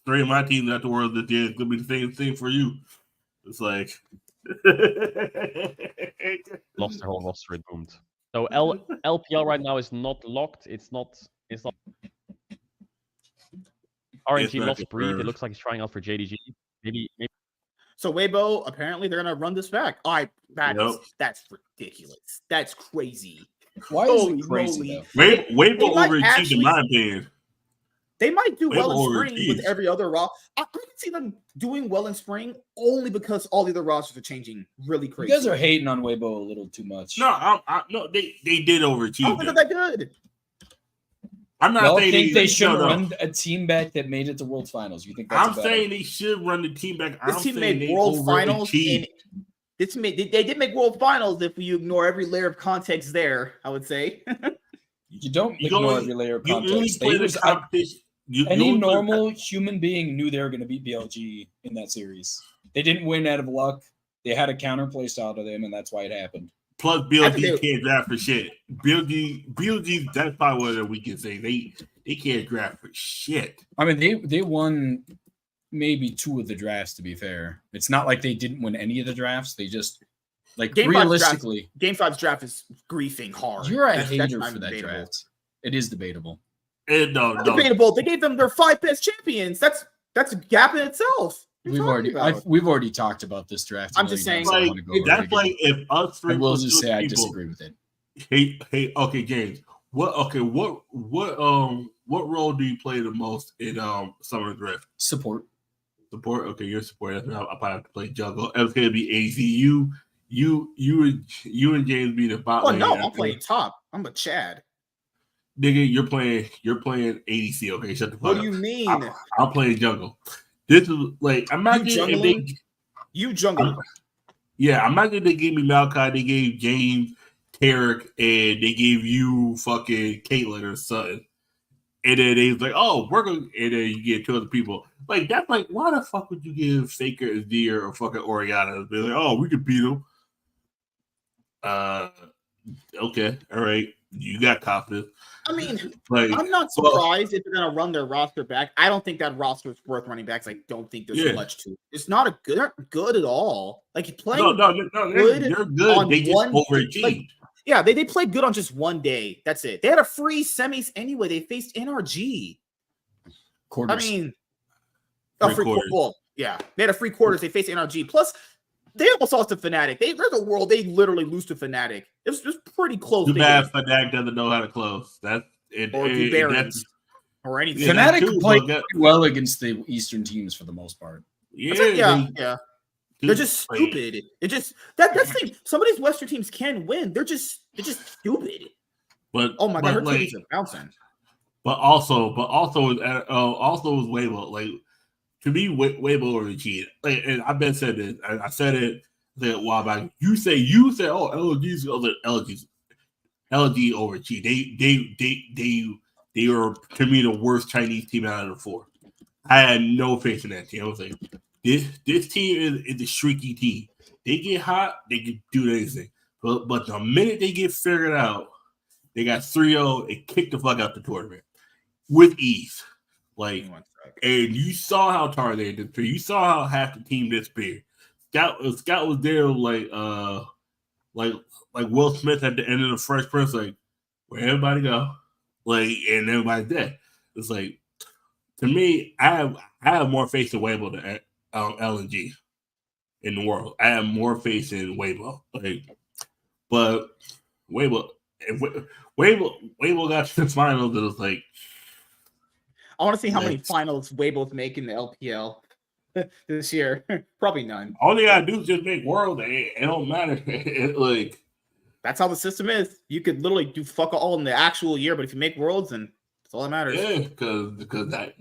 3 of my teams at the world that is gonna be the same thing for you. It's like lost their whole roster. It boomed. So LPL right now is not locked. It's not. RNG lost Breed. It looks like he's trying out for JDG. Maybe. So Weibo, apparently they're gonna run this back. That's ridiculous. That's crazy. Why is it crazy? Weibo overachieved in my opinion. They might do well in spring with every other roster. I can see them doing well in spring only because all the other rosters are changing really crazy. You guys are hating on Weibo a little too much. No, they did overachieve. I don't think they're that good. I'm not saying they should run a team back that made it to World Finals. You think that's saying they should run the team back. This team made World Finals. They did make World Finals if you ignore every layer of context there, I would say. You don't ignore every layer of context. Any normal human being knew they were going to beat BLG in that series. They didn't win out of luck. They had a counterplay style to them, and that's why it happened. Plus, BLG can't draft for shit. BLG, that's probably what we can say. They can't draft for shit. I mean, they won maybe 2 of the drafts, to be fair. It's not like they didn't win any of the drafts. They just, realistically. Game 5's draft is griefing hard. You're a hater for that draft. It is debatable. No. Debatable. They gave them their 5 best champions. That's a gap in itself. We've already talked about this draft. I'm just saying, if us 3 will just say I disagree with it. Hey, okay, James. What role do you play the most in Summer Drift? Support. Okay, you're support. I'll probably have to play jungle. It's gonna be AZ. You and James be the bot lane. No, I'm playing top. I'm a Chad. Nigga, you're playing ADC. Okay, shut the fuck up. What do you mean? I'm playing jungle. This is like I'm not getting you jungle. I'm not getting. They gave me Maokai. They gave James, Tarek, and they gave you fucking Caitlyn or something. And then they was like, "Oh, we're gonna." And then you get 2 other people. Like that's like, why the fuck would you give Faker, Azir, or fucking Oriana? Be like, "Oh, we could beat them." Okay, all right. You got confidence. I mean, I'm not surprised if they're gonna run their roster back. I don't think that roster is worth running backs. I don't think there's much to it. It's not good at all. Like you playing good. You're good. They just overachieved. They played good on just one day. That's it. They had a free semis anyway. They faced NRG. Quarters. I mean, they had a free quarters. They faced NRG. Plus, they almost lost to Fnatic. They literally lose to Fnatic. It was pretty close. Too bad Fnatic doesn't know how to close. Or anything. Fnatic played pretty well against the Eastern teams for the most part. Yeah. They're just stupid. That's the thing. Some of these Western teams can win. They're just stupid. But oh my god, her teams are bouncing. But also with Weibo, like to me, Weibo overachieved. Like, and I've been said this. I said it a while back. You say, oh, LG's LG overachieved. They were to me the worst Chinese team out of the four. I had no faith in that team. I was like, this team is a streaky team. They get hot, they can do anything. But the minute they get figured out, they got 3-0 and kick the fuck out the tournament with ease. Like, and you saw how tired they did. You saw how half the team disappeared. Scout was there like Will Smith at the end of the Fresh Prince, like, where everybody go? Like, and everybody's dead. It's like, to me, I have more faith in Weibo than LNG in the world. I have more faith in Weibo. Like, but Weibo got to the finals. It was like, I want to see how many finals Weibo's make in the LPL this year. Probably none. All they gotta do is just make world. It don't matter. Like, that's how the system is. You could literally do fuck all in the actual year, but if you make worlds, then that's all that matters. Yeah, because that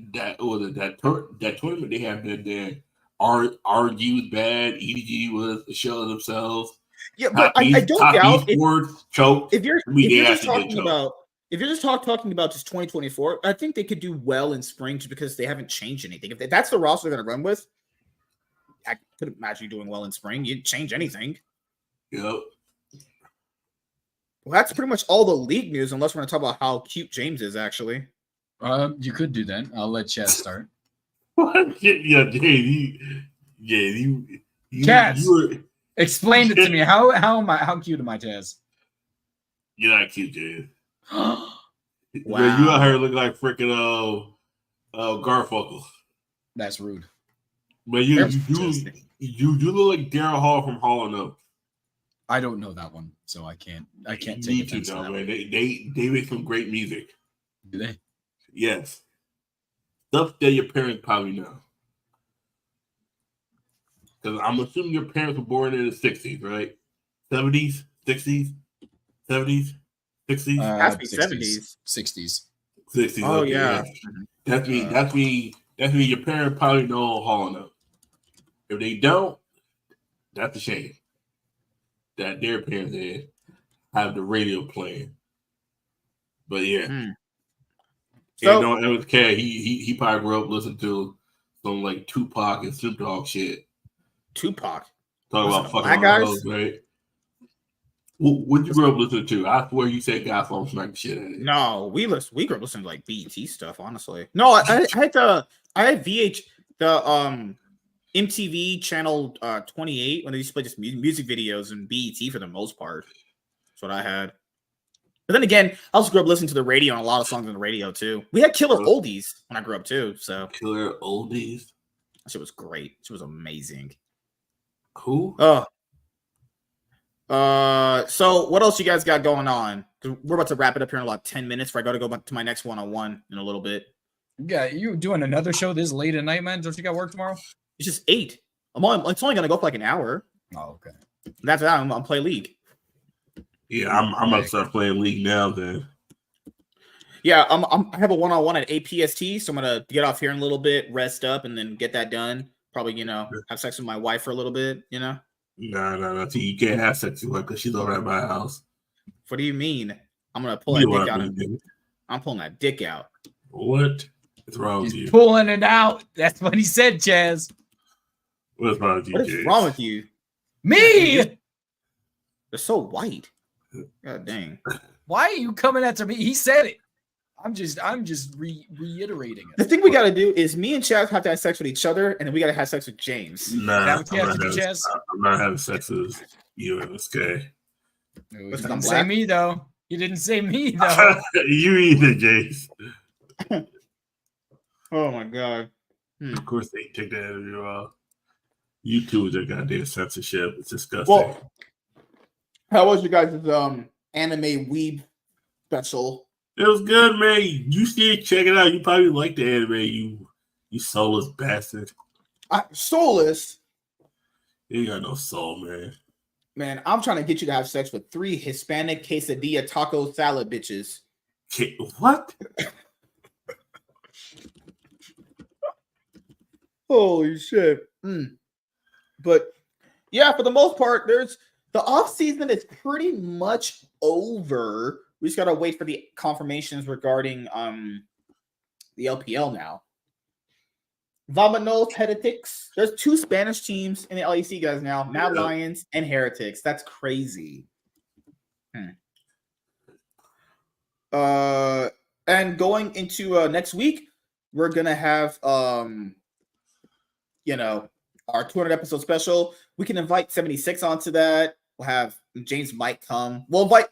tournament they have there, RG was bad, EDG was a shell of themselves. Yeah, but I don't doubt if you're just talking about just 2024, I think they could do well in spring just because they haven't changed anything. If that's the roster they're going to run with, I couldn't imagine you doing well in spring. You didn't change anything. Yep. Well, that's pretty much all the league news, unless we're going to talk about how cute James is, actually. You could do that. I'll let Chaz start. Chaz, explain it to me. How cute am I, Chaz? You're not cute, James. Wow. You out here looking like freaking Garfunkel. That's rude. But you look like Daryl Hall from Hall & Oates. I don't know that one, so I can't take offense to that. Man. They make some great music. Do they? Yes. Stuff that your parents probably know. Because I'm assuming your parents were born in the 60s, right? 70s, 60s, 70s, 60s? Has to be 70s. 60s. 60s. Oh, okay, yeah. That's me. Your parents probably know Hall & Oates. If they don't, that's a shame. That their parents have the radio playing. But yeah. So, and don't ever care. He probably grew up listening to some like Tupac and Snoop Dogg shit. Tupac? Talk about fucking guys, right? What you grew up listening to? I swear you said God Phone smack the shit out of it. No, we grew up listening to like BET stuff, honestly. No, I had VH the MTV channel 28 when they used to play just music videos and BET for the most part. That's what I had. But then again, I also grew up listening to the radio and a lot of songs on the radio too. We had Killer Oldies when I grew up too. So Killer Oldies. That shit was great. It was amazing. Who? So what else you guys got going on? We're about to wrap it up here in about 10 minutes before I got to go back to my next one-on-one in a little bit. Yeah, you doing another show this late at night, man? Don't you got work tomorrow? It's just 8. It's only gonna go for like an hour. Oh, okay. And after that, I'm play League. Yeah, I'm about to start playing League now. Then. Yeah, I have a one-on-one at 8 PST, so I'm gonna get off here in a little bit, rest up, and then get that done. Probably, have sex with my wife for a little bit. No. You can't have sex with her because she's over at my house. What do you mean? I'm gonna pull that dick out. I'm pulling that dick out. What? What's wrong with you? Pulling it out. That's what he said, Chaz. What's wrong with you? What is wrong with you? Me? They're so white. God dang. Why are you coming after me? He said it. I'm just reiterating it. The thing we got to do is me and Chaz have to have sex with each other, and then we got to have sex with James. Nah, Is that what you have to do, Chaz? I'm not having sex with you and this guy. No, you didn't say me, though. You didn't say me, though. You either, James. Oh, my God. Of course, they take that out of your YouTube, their goddamn censorship. It's disgusting. Well, how was you guys' anime weeb special? It was good, man. You should check it out. You probably like the anime, you soulless bastard. Soulless? You ain't got no soul, man. Man, I'm trying to get you to have sex with 3 Hispanic quesadilla taco salad bitches. What? Holy shit. But yeah, for the most part, the off season is pretty much over. We just gotta wait for the confirmations regarding the LPL now. Vamonos Heretics. There's 2 Spanish teams in the LEC guys now. Mad Lions and Heretics. That's crazy. And going into next week, we're gonna have our 200 episode special. We can invite 76 onto that. We'll have James might come. We'll invite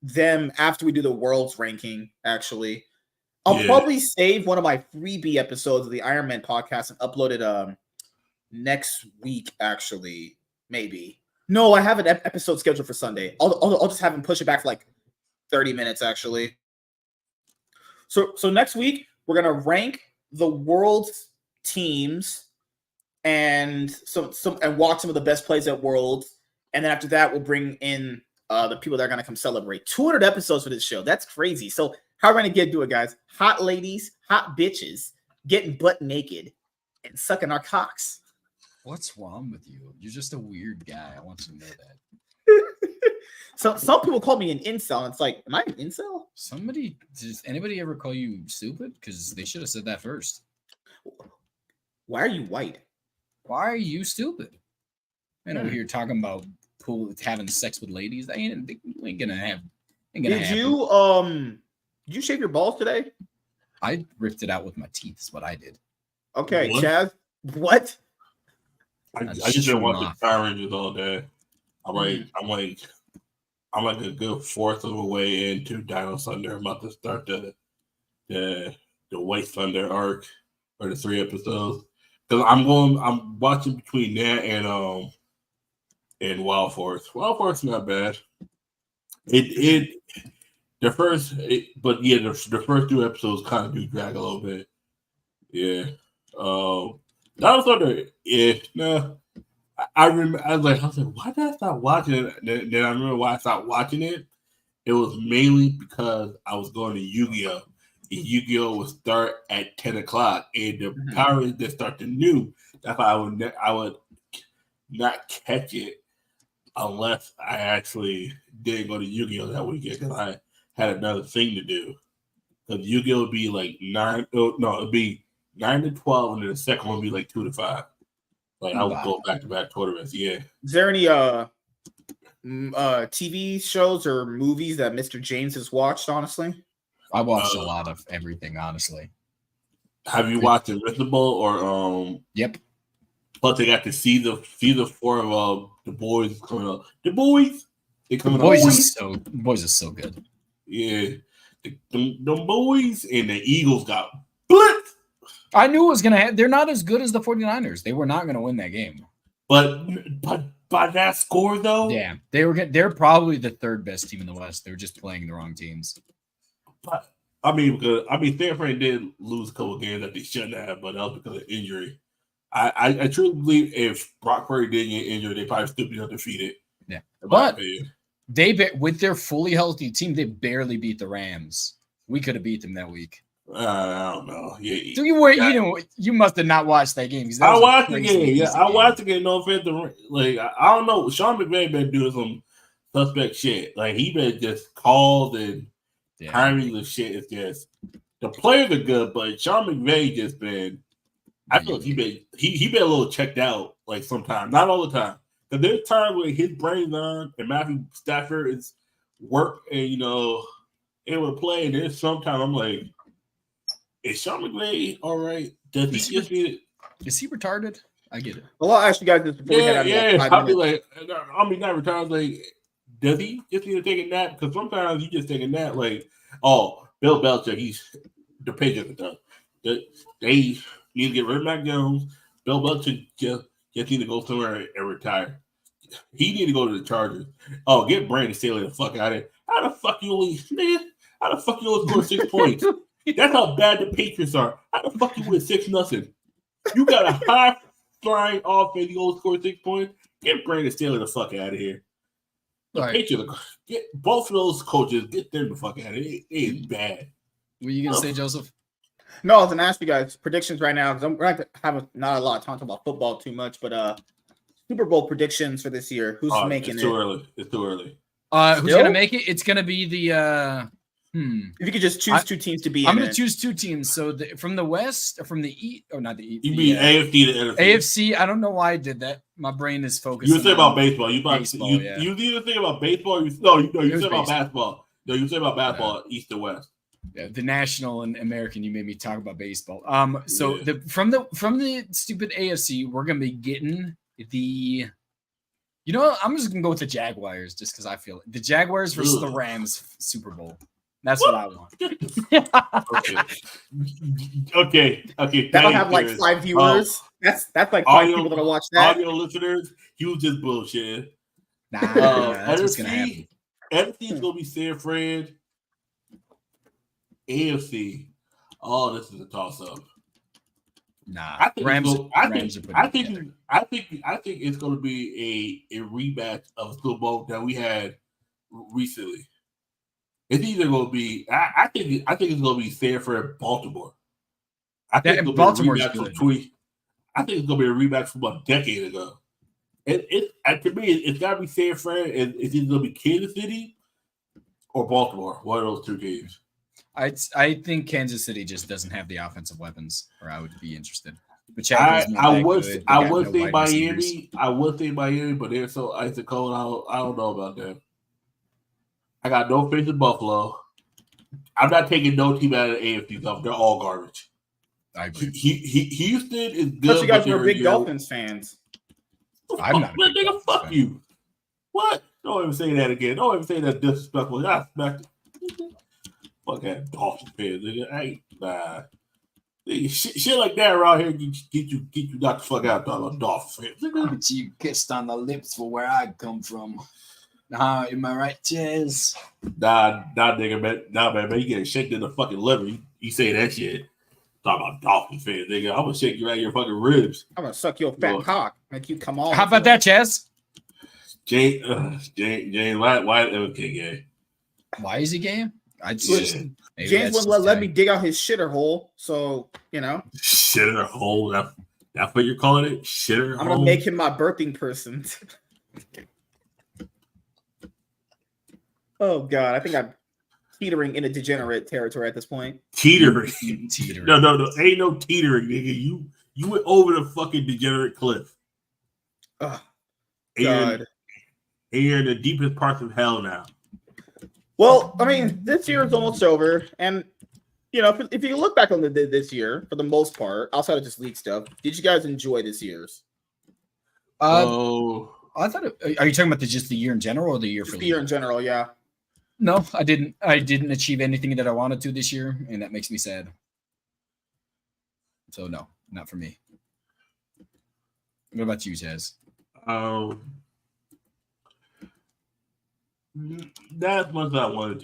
them after we do the world's ranking, actually. I'll probably save one of my freebie episodes of the Iron Man podcast and upload it next week, actually. Maybe. No, I have an episode scheduled for Sunday. I'll just have him push it back for like 30 minutes, actually. So next week, we're going to rank the world's teams and and watch some of the best plays at Worlds. And then after that, we'll bring in the people that are going to come celebrate. 200 episodes for this show. That's crazy. So how are we going to do it, guys? Hot ladies, hot bitches, getting butt naked and sucking our cocks. What's wrong with you? You're just a weird guy. I want you to know that. So some people call me an incel. And it's like, am I an incel? Does anybody ever call you stupid? Because they should have said that first. Why are you white? Why are you stupid? And over here talking about having sex with ladies. That ain't gonna happen. Did you shave your balls today? I ripped it out with my teeth. Is what I did. Okay, What? Chaz. What? I just been watching Power Rangers all day. I'm like a good fourth of the way into Dino Thunder. I'm about to start the White Thunder arc or the 3 episodes. Because I'm watching between that and Wild Force. Wild Force is not bad. The first 2 episodes kind of do drag a little bit. Yeah. Dino Thunder, I was like, why did I stop watching it? Then I remember why I stopped watching it. It was mainly because I was going to Yu-Gi-Oh! And Yu-Gi-Oh! Would start at 10 o'clock, and the Power Rangers that start to noon. That's why I would not catch it unless I actually didn't go to Yu-Gi-Oh! That weekend because I had another thing to do. Because Yu-Gi-Oh! Would be like it'd be 9 to 12, and then the second one would be like 2 to 5. Like I would go back to back tournaments. Yeah. Is there any TV shows or movies that Mr. James has watched? Honestly, I watched a lot of everything. Honestly, have you watched Invincible or Yep. Plus, they got to see the 4 of the boys coming up. The boys, they coming up. Boys are so good. Yeah, the boys and the Eagles got blitzed. I knew it was gonna happen. They're not as good as the 49ers. They were not gonna win that game. But by that score, though, yeah, they're probably the 3rd best team in the West. They were just playing the wrong teams. But Stanford did lose a couple of games that they shouldn't have, but that was because of injury. I truly believe if Brock Purdy didn't get injured, they probably still be undefeated. Yeah, but with their fully healthy team, they barely beat the Rams. We could have beat them that week. I don't know. Yeah, so you must have not watched that game. I watched the game. Yeah, I watched the game. No offense, like I don't know. Sean McVay been doing some suspect shit. Like he been just called and timing the shit is just the players are good, but Sean McVay just been. I feel like he been a little checked out. Like sometimes, not all the time. Because there's times where his brain's on and Matthew Stafford is work and able to play. And then sometimes I'm like, is Sean McVay all right? Does he just need? Is he retarded? I get it. Well, I'll ask you guys this before we head out. Yeah. I'll be like, I mean, not retarded. Like, does he just need to take a nap? Because sometimes you just take a nap. Like, oh, Bill Belichick, he's the Patriots are done. They need to get rid of Mac Jones. Bill Belichick just need to go somewhere and retire. He need to go to the Chargers. Oh, get Brandon Staley the fuck out of here. How the fuck you only score 6 points? That's how bad the Patriots are. How the fuck you win 6-0? You got a high flying offense. You only score 6 points. Get Brandon Staley the fuck out of here. The Patriots, get both of those coaches. Get them the fuck out of here. It is bad. What are you gonna say, Joseph? No, I was gonna ask you guys predictions right now because I'm going to have not a lot of time to talk about football too much, but Super Bowl predictions for this year. Who's making it's too early. It's too early. Who's gonna make it? It's gonna be the If you could just choose two teams to be I'm gonna choose two teams. So from the West or from the East, or not the East. You mean AFC to NFC? AFC. I don't know why I did that. My brain is focused. You were saying about baseball. You either think about baseball. You said about basketball. No, you said about basketball, East to West. Yeah, the national and American. You made me talk about baseball. From the stupid AFC, we're gonna be getting the. You know, I'm just gonna go with the Jaguars just because I feel it. The Jaguars versus the Rams Super Bowl. That's what I want. Okay. That'll have like 5 viewers. That's like 5 people that'll watch that. Audio listeners, you just bullshit. That's what's gonna happen. NFC is gonna be San Fran. AFC. Oh, this is a toss-up. I think it's going to be a rematch of a Super Bowl that we had recently. It's either going to be. I think it's going to be San Fran, Baltimore. I think it's going to be a rematch I think it's going to be a rematch from a decade ago. To me, it's got to be San Fran, and it's either going to be Kansas City or Baltimore. One of those two teams. I think Kansas City just doesn't have the offensive weapons, or I would be interested. But I would say Miami. I would say Miami, but they're so ice cold. I don't know about them. I got no faith in Buffalo. I'm not taking no team out of the AFC stuff. They're all garbage. I agree. Houston is good. But you guys are big Dolphins fans. I'm not. Nigga, fuck you. What? Don't ever say that again. Don't ever say that disrespectful. I smacked it. Fuck that Dolphins fans, nigga. Nah. Shit like that around here get you knocked the fuck out about Dolphins fans. But you kissed on the lips for where I come from. Am I right, Chaz? Nah, nigga, man. You get shanked in the fucking liver. You say that shit. Talk about Dolphins fans, nigga. I'm gonna shake you out of your fucking ribs. I'm gonna suck your fat cock. Make you come on. How about that, Chaz? Jane, why okay, gay? Why is he gay? James wouldn't let me dig out his shitter hole, so you know. Shitter hole. That's what you're calling it? Shitter hole. I'm gonna make him my birthing person. Oh God, I think I'm teetering into degenerate territory at this point. Teetering. No. Ain't no teetering, nigga. You went over the fucking degenerate cliff. Oh God. And you're in the deepest parts of hell now. Well, I mean, this year is almost over, and you know, if you look back on this year, for the most part, outside of just league stuff, did you guys enjoy this year's? I thought. Are you talking about just the year in general, or the year for the year in general? Yeah. No, I didn't. I didn't achieve anything that I wanted to this year, and that makes me sad. So no, not for me. What about you, Jazz? Not as much as I wanted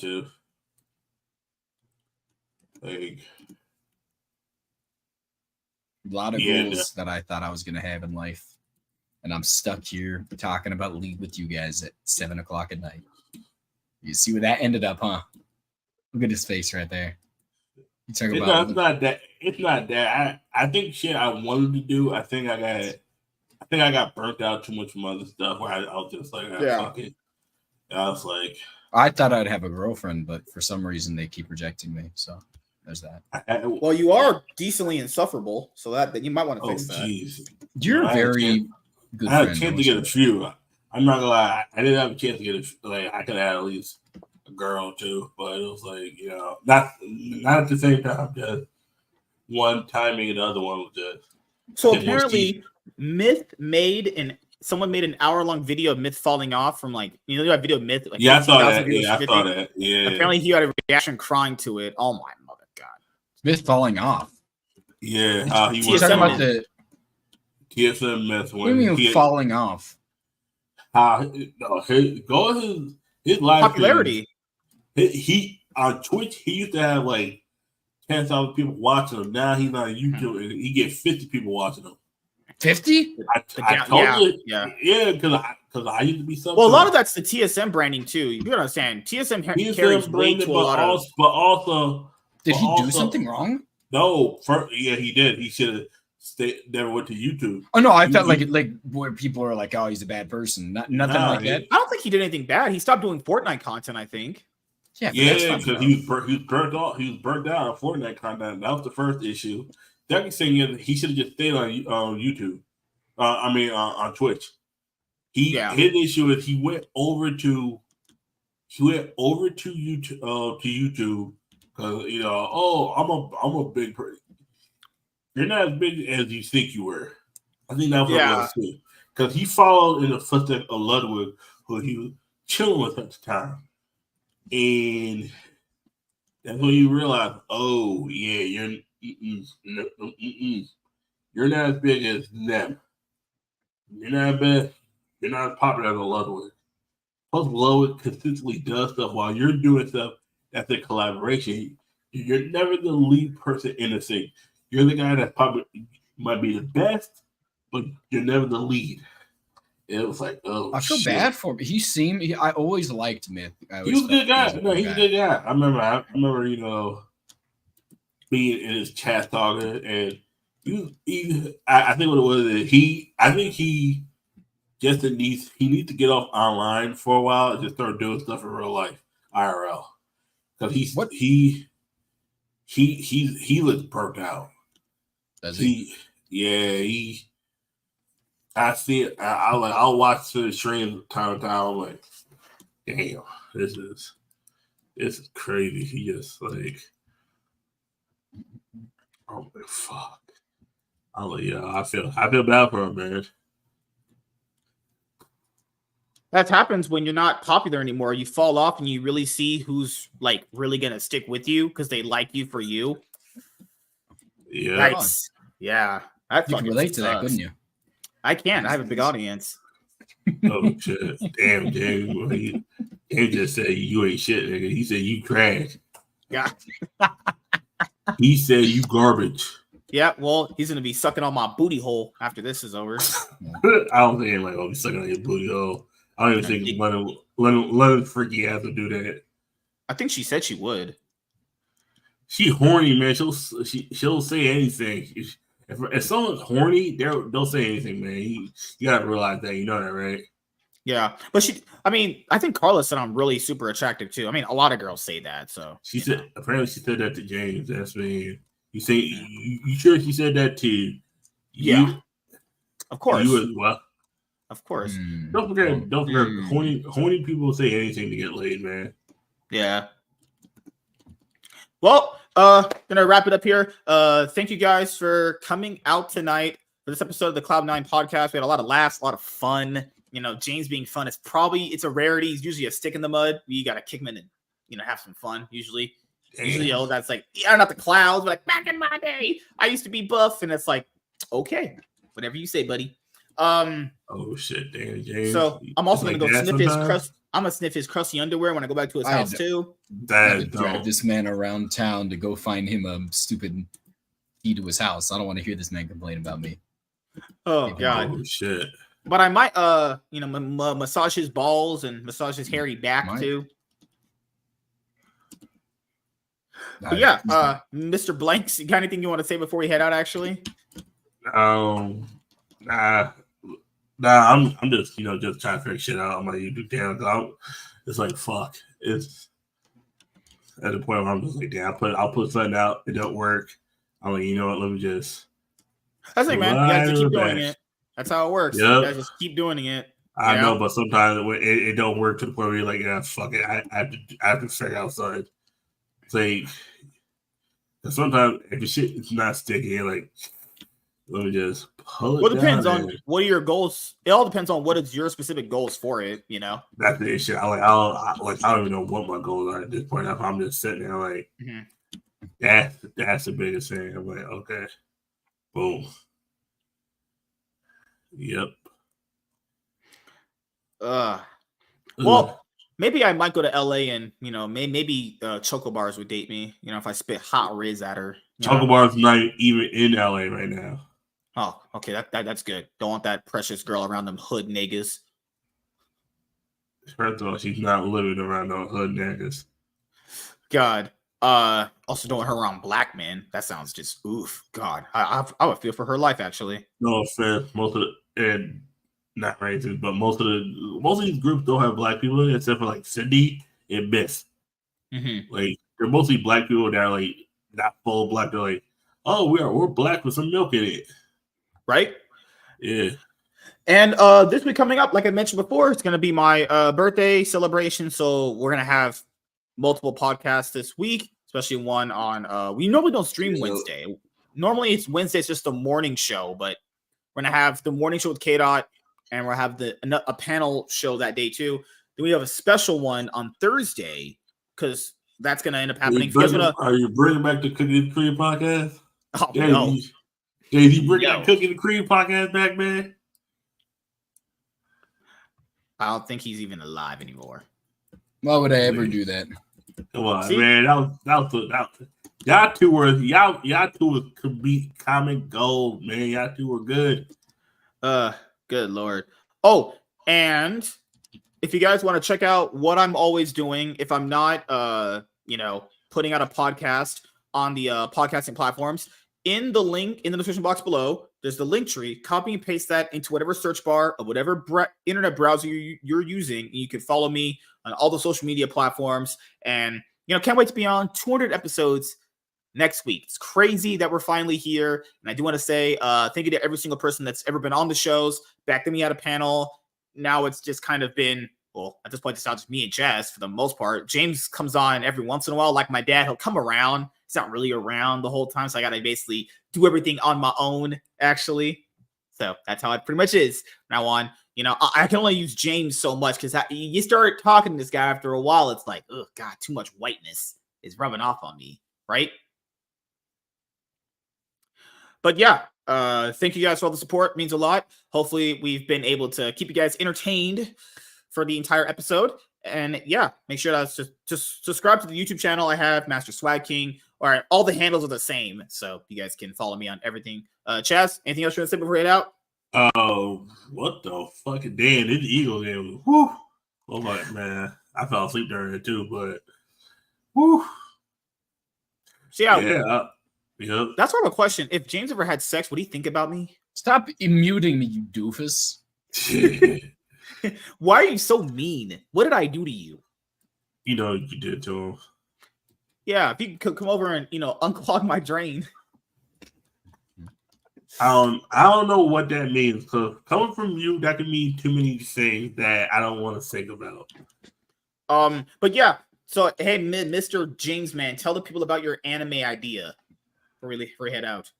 to. Like, a lot of goals that I thought I was going to have in life. And I'm stuck here talking about league with you guys at 7:00 at night. You see where that ended up, huh? Look at his face right there. You talk about it's not that. I think shit I wanted to do. I think I got burnt out too much from other stuff where I was just like, fuck it. And I was like, I thought I'd have a girlfriend, but for some reason they keep rejecting me. So there's that. Well, you are decently insufferable, so that you might want to fix that. Geez. You're very good. I had a chance to get a few. I'm not gonna lie. I didn't have a chance to get it. Like I could have had at least a girl too, but it was like not at the same time. Just one timing and the other one was just. So apparently, someone made an hour-long video of Myth falling off from that video of Myth. Like, I saw that. Yeah, I saw that. Yeah. Apparently, he had a reaction crying to it. Oh my mother God! Myth falling off. Yeah, he was talking about the TSM Myth. What do you mean falling off? His live popularity. He on Twitch, he used to have like 10,000 people watching him. Now he's on YouTube and he gets 50 people watching him. 50? I told you, because I used to be something. Well, a lot of that's the TSM branding too. You gotta understand, TSM carries weight to a lot of. But also, did he do something wrong? No, he did. He should have never went to YouTube. Oh no, I felt like where people are like, oh, he's a bad person. Nothing like that. I don't think he did anything bad. He stopped doing Fortnite content, I think. Yeah, because he was burnt out. He was burnt out on Fortnite content. That was the first issue. Second thing is he should have just stayed on YouTube. On Twitch. His issue is he went over to YouTube because I'm a big person. You're not as big as you think you were. I think that's what it was too. Because he followed in the footsteps of Ludwig, who he was chilling with at the time. And that's when you realize, oh yeah, you're not as big as them. You're not bad. You're not as popular as Ludwig. Plus, Ludwig consistently does stuff while you're doing stuff that's a collaboration. You're never the lead person in the thing. You're the guy that probably might be the best, but you're never the lead. It was like, oh, I feel bad for him. I always liked Myth. He was a good guy. No, he's a good guy. I remember, being in his chat talking, and I think what it was is he just needs to get off online for a while and just start doing stuff in real life, IRL, because he looks burnt out. Does he? I see it. I'll watch the stream time to time. I'm like, damn, this is crazy. He just like, oh my fuck. I'm like, I feel bad for him, man. That happens when you're not popular anymore. You fall off and you really see who's like really gonna stick with you because they like you for you. Yeah. Yeah. You can relate to that, couldn't you? I can. I have a big audience. Oh shit! Damn, James. He just said you ain't shit, nigga. He said you trash. Yeah. He said you garbage. Yeah. Well, he's gonna be sucking on my booty hole after this is over. I don't think anybody gonna be sucking on your booty hole. I don't even think London freaky has to do that. I think she said she would. She horny, man. She'll say anything. If someone's horny, they'll say anything, man. You gotta realize that. You know that, right? Yeah, but I think Carla said I'm really super attractive too. I mean, a lot of girls say that. So apparently she said that to James. That's me. You say you sure she said that to you? Yeah, of course. You as well. Of course. Don't forget. Horny people say anything to get laid, man. Yeah. Well, gonna wrap it up here. Thank you guys for coming out tonight for this episode of the Cloud9 podcast. We had a lot of laughs, a lot of fun. James being fun. It's a rarity. He's usually a stick in the mud. You gotta kick him in and have some fun. Usually, that's like, not the clouds, but like back in my day, I used to be buff, and it's like, okay, whatever you say, buddy. Oh shit, damn, James. So I'm also gonna go sniff his crust. I'm gonna sniff his crusty underwear when I go back to his house too. Drive this man around town to go find him a stupid key to his house. I don't want to hear this man complain about me. Oh god. Oh shit. But I might massage his balls and massage his hairy back too. But yeah, Mr. Blanks, you got anything you want to say before we head out? Actually, nah. I'm just just trying to figure shit out on my YouTube channel. It's like fuck. It's at the point where I'm just like, damn, I'll put something out. It don't work. I'm like, you know what? Let me just. That's like, man. You guys just keep doing it. That's how it works. Yep. You guys just keep doing it. I know, but sometimes it don't work to the point where you're like, yeah, fuck it. I have to figure out something. It's like, sometimes if the shit is not sticky, you're like, let me just pull it. Well, it depends on what are your goals. It all depends on what is your specific goals for it. That's the issue. I don't even know what my goals are at this point. I'm just sitting there like, that's the biggest thing. I'm like, okay, boom, yep. Well, maybe I might go to LA and maybe Choco Bars would date me. If I spit hot riz at her. Choco Bars not even in LA right now. Oh, okay, that's good. Don't want that precious girl around them hood niggas. First of all, she's not living around no hood niggas. God. Also don't want her around black men. That sounds just oof. God, I would feel for her life actually. No offense, most of and not racist, but most of these groups don't have black people in it, except for like Cindy and Miss. Like they're mostly black people that are like not full black. They're like, oh, we're black with some milk in it. Right? Yeah. And this week coming up, like I mentioned before, it's going to be my birthday celebration. So we're going to have multiple podcasts this week, especially one on we normally don't stream Wednesday. Normally it's Wednesday, it's just a morning show, but we're going to have the morning show with K-Dot, and we'll have a panel show that day too. Then we have a special one on Thursday because that's going to end up happening. Are you bringing back the Cookie and Cream podcast? Oh, no. JD, bring that Cookie and Cream podcast back, man. I don't think he's even alive anymore. Why would I ever do that? Come on, man. That was y'all two were comic gold, man. Y'all two were good. Good Lord. Oh, and if you guys want to check out what I'm always doing, if I'm not putting out a podcast on the podcasting platforms, in the link in the description box below, there's the link tree. Copy and paste that into whatever search bar of whatever internet browser you're using. And you can follow me on all the social media platforms. And, can't wait to be on 200 episodes next week. It's crazy that we're finally here. And I do want to say thank you to every single person that's ever been on the shows, back to me at a panel. Now it's just kind of been, well, at this point, it's not just me and Jess for the most part. James comes on every once in a while. Like my dad, he'll come around. He's not really around the whole time. So I got to basically do everything on my own, actually. So that's how it pretty much is now on. I can only use James so much because you start talking to this guy after a while. It's like, oh, God, too much whiteness is rubbing off on me, right? But yeah, thank you guys for all the support. It means a lot. Hopefully we've been able to keep you guys entertained for the entire episode. And yeah, make sure to just subscribe to the YouTube channel I have, Master Swag King. All right, all the handles are the same, so you guys can follow me on everything. Chaz, anything else you want to say before we head out? Oh, what the fucking damn! This Eagle game, whoo! Oh my man, I fell asleep during it too, but whoo! See yeah. That's sort of a question. If James ever had sex, would he think about me? Stop muting me, you doofus. Why are you so mean? What did I do to you? You did to him. Yeah, if you could come over and unclog my drain. I don't know what that means. Because coming from you, that can mean too many things that I don't want to think about. But yeah. So hey, Mr. James, man, tell the people about your anime idea. Before we head out.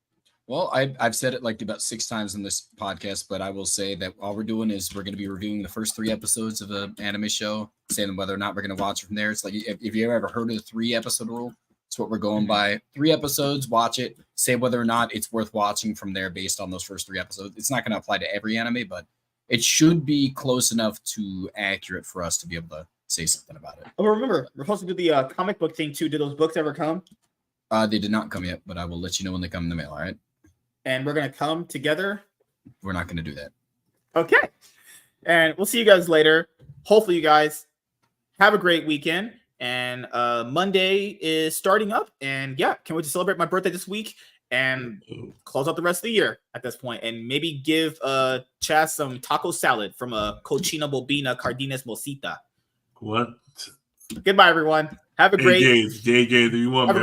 Well, I've said it like about 6 times in this podcast, but I will say that all we're doing is we're going to be reviewing the first 3 episodes of an anime show, saying whether or not we're going to watch it from there. It's like, if you ever heard of the 3-episode rule, it's what we're going by. 3 episodes, watch it, say whether or not it's worth watching from there based on those first 3 episodes. It's not going to apply to every anime, but it should be close enough to accurate for us to be able to say something about it. Oh, remember, we're supposed to do the comic book thing too. Did those books ever come? They did not come yet, but I will let you know when they come in the mail, all right? And we're going to come together? We're not going to do that. Okay. And we'll see you guys later. Hopefully you guys have a great weekend. And Monday is starting up. And yeah, can't wait to celebrate my birthday this week and close out the rest of the year at this point. And maybe give Chaz some taco salad from a Cochina Bobina Cardenas Mosita. What? Goodbye, everyone. Have a great... JJ, do you want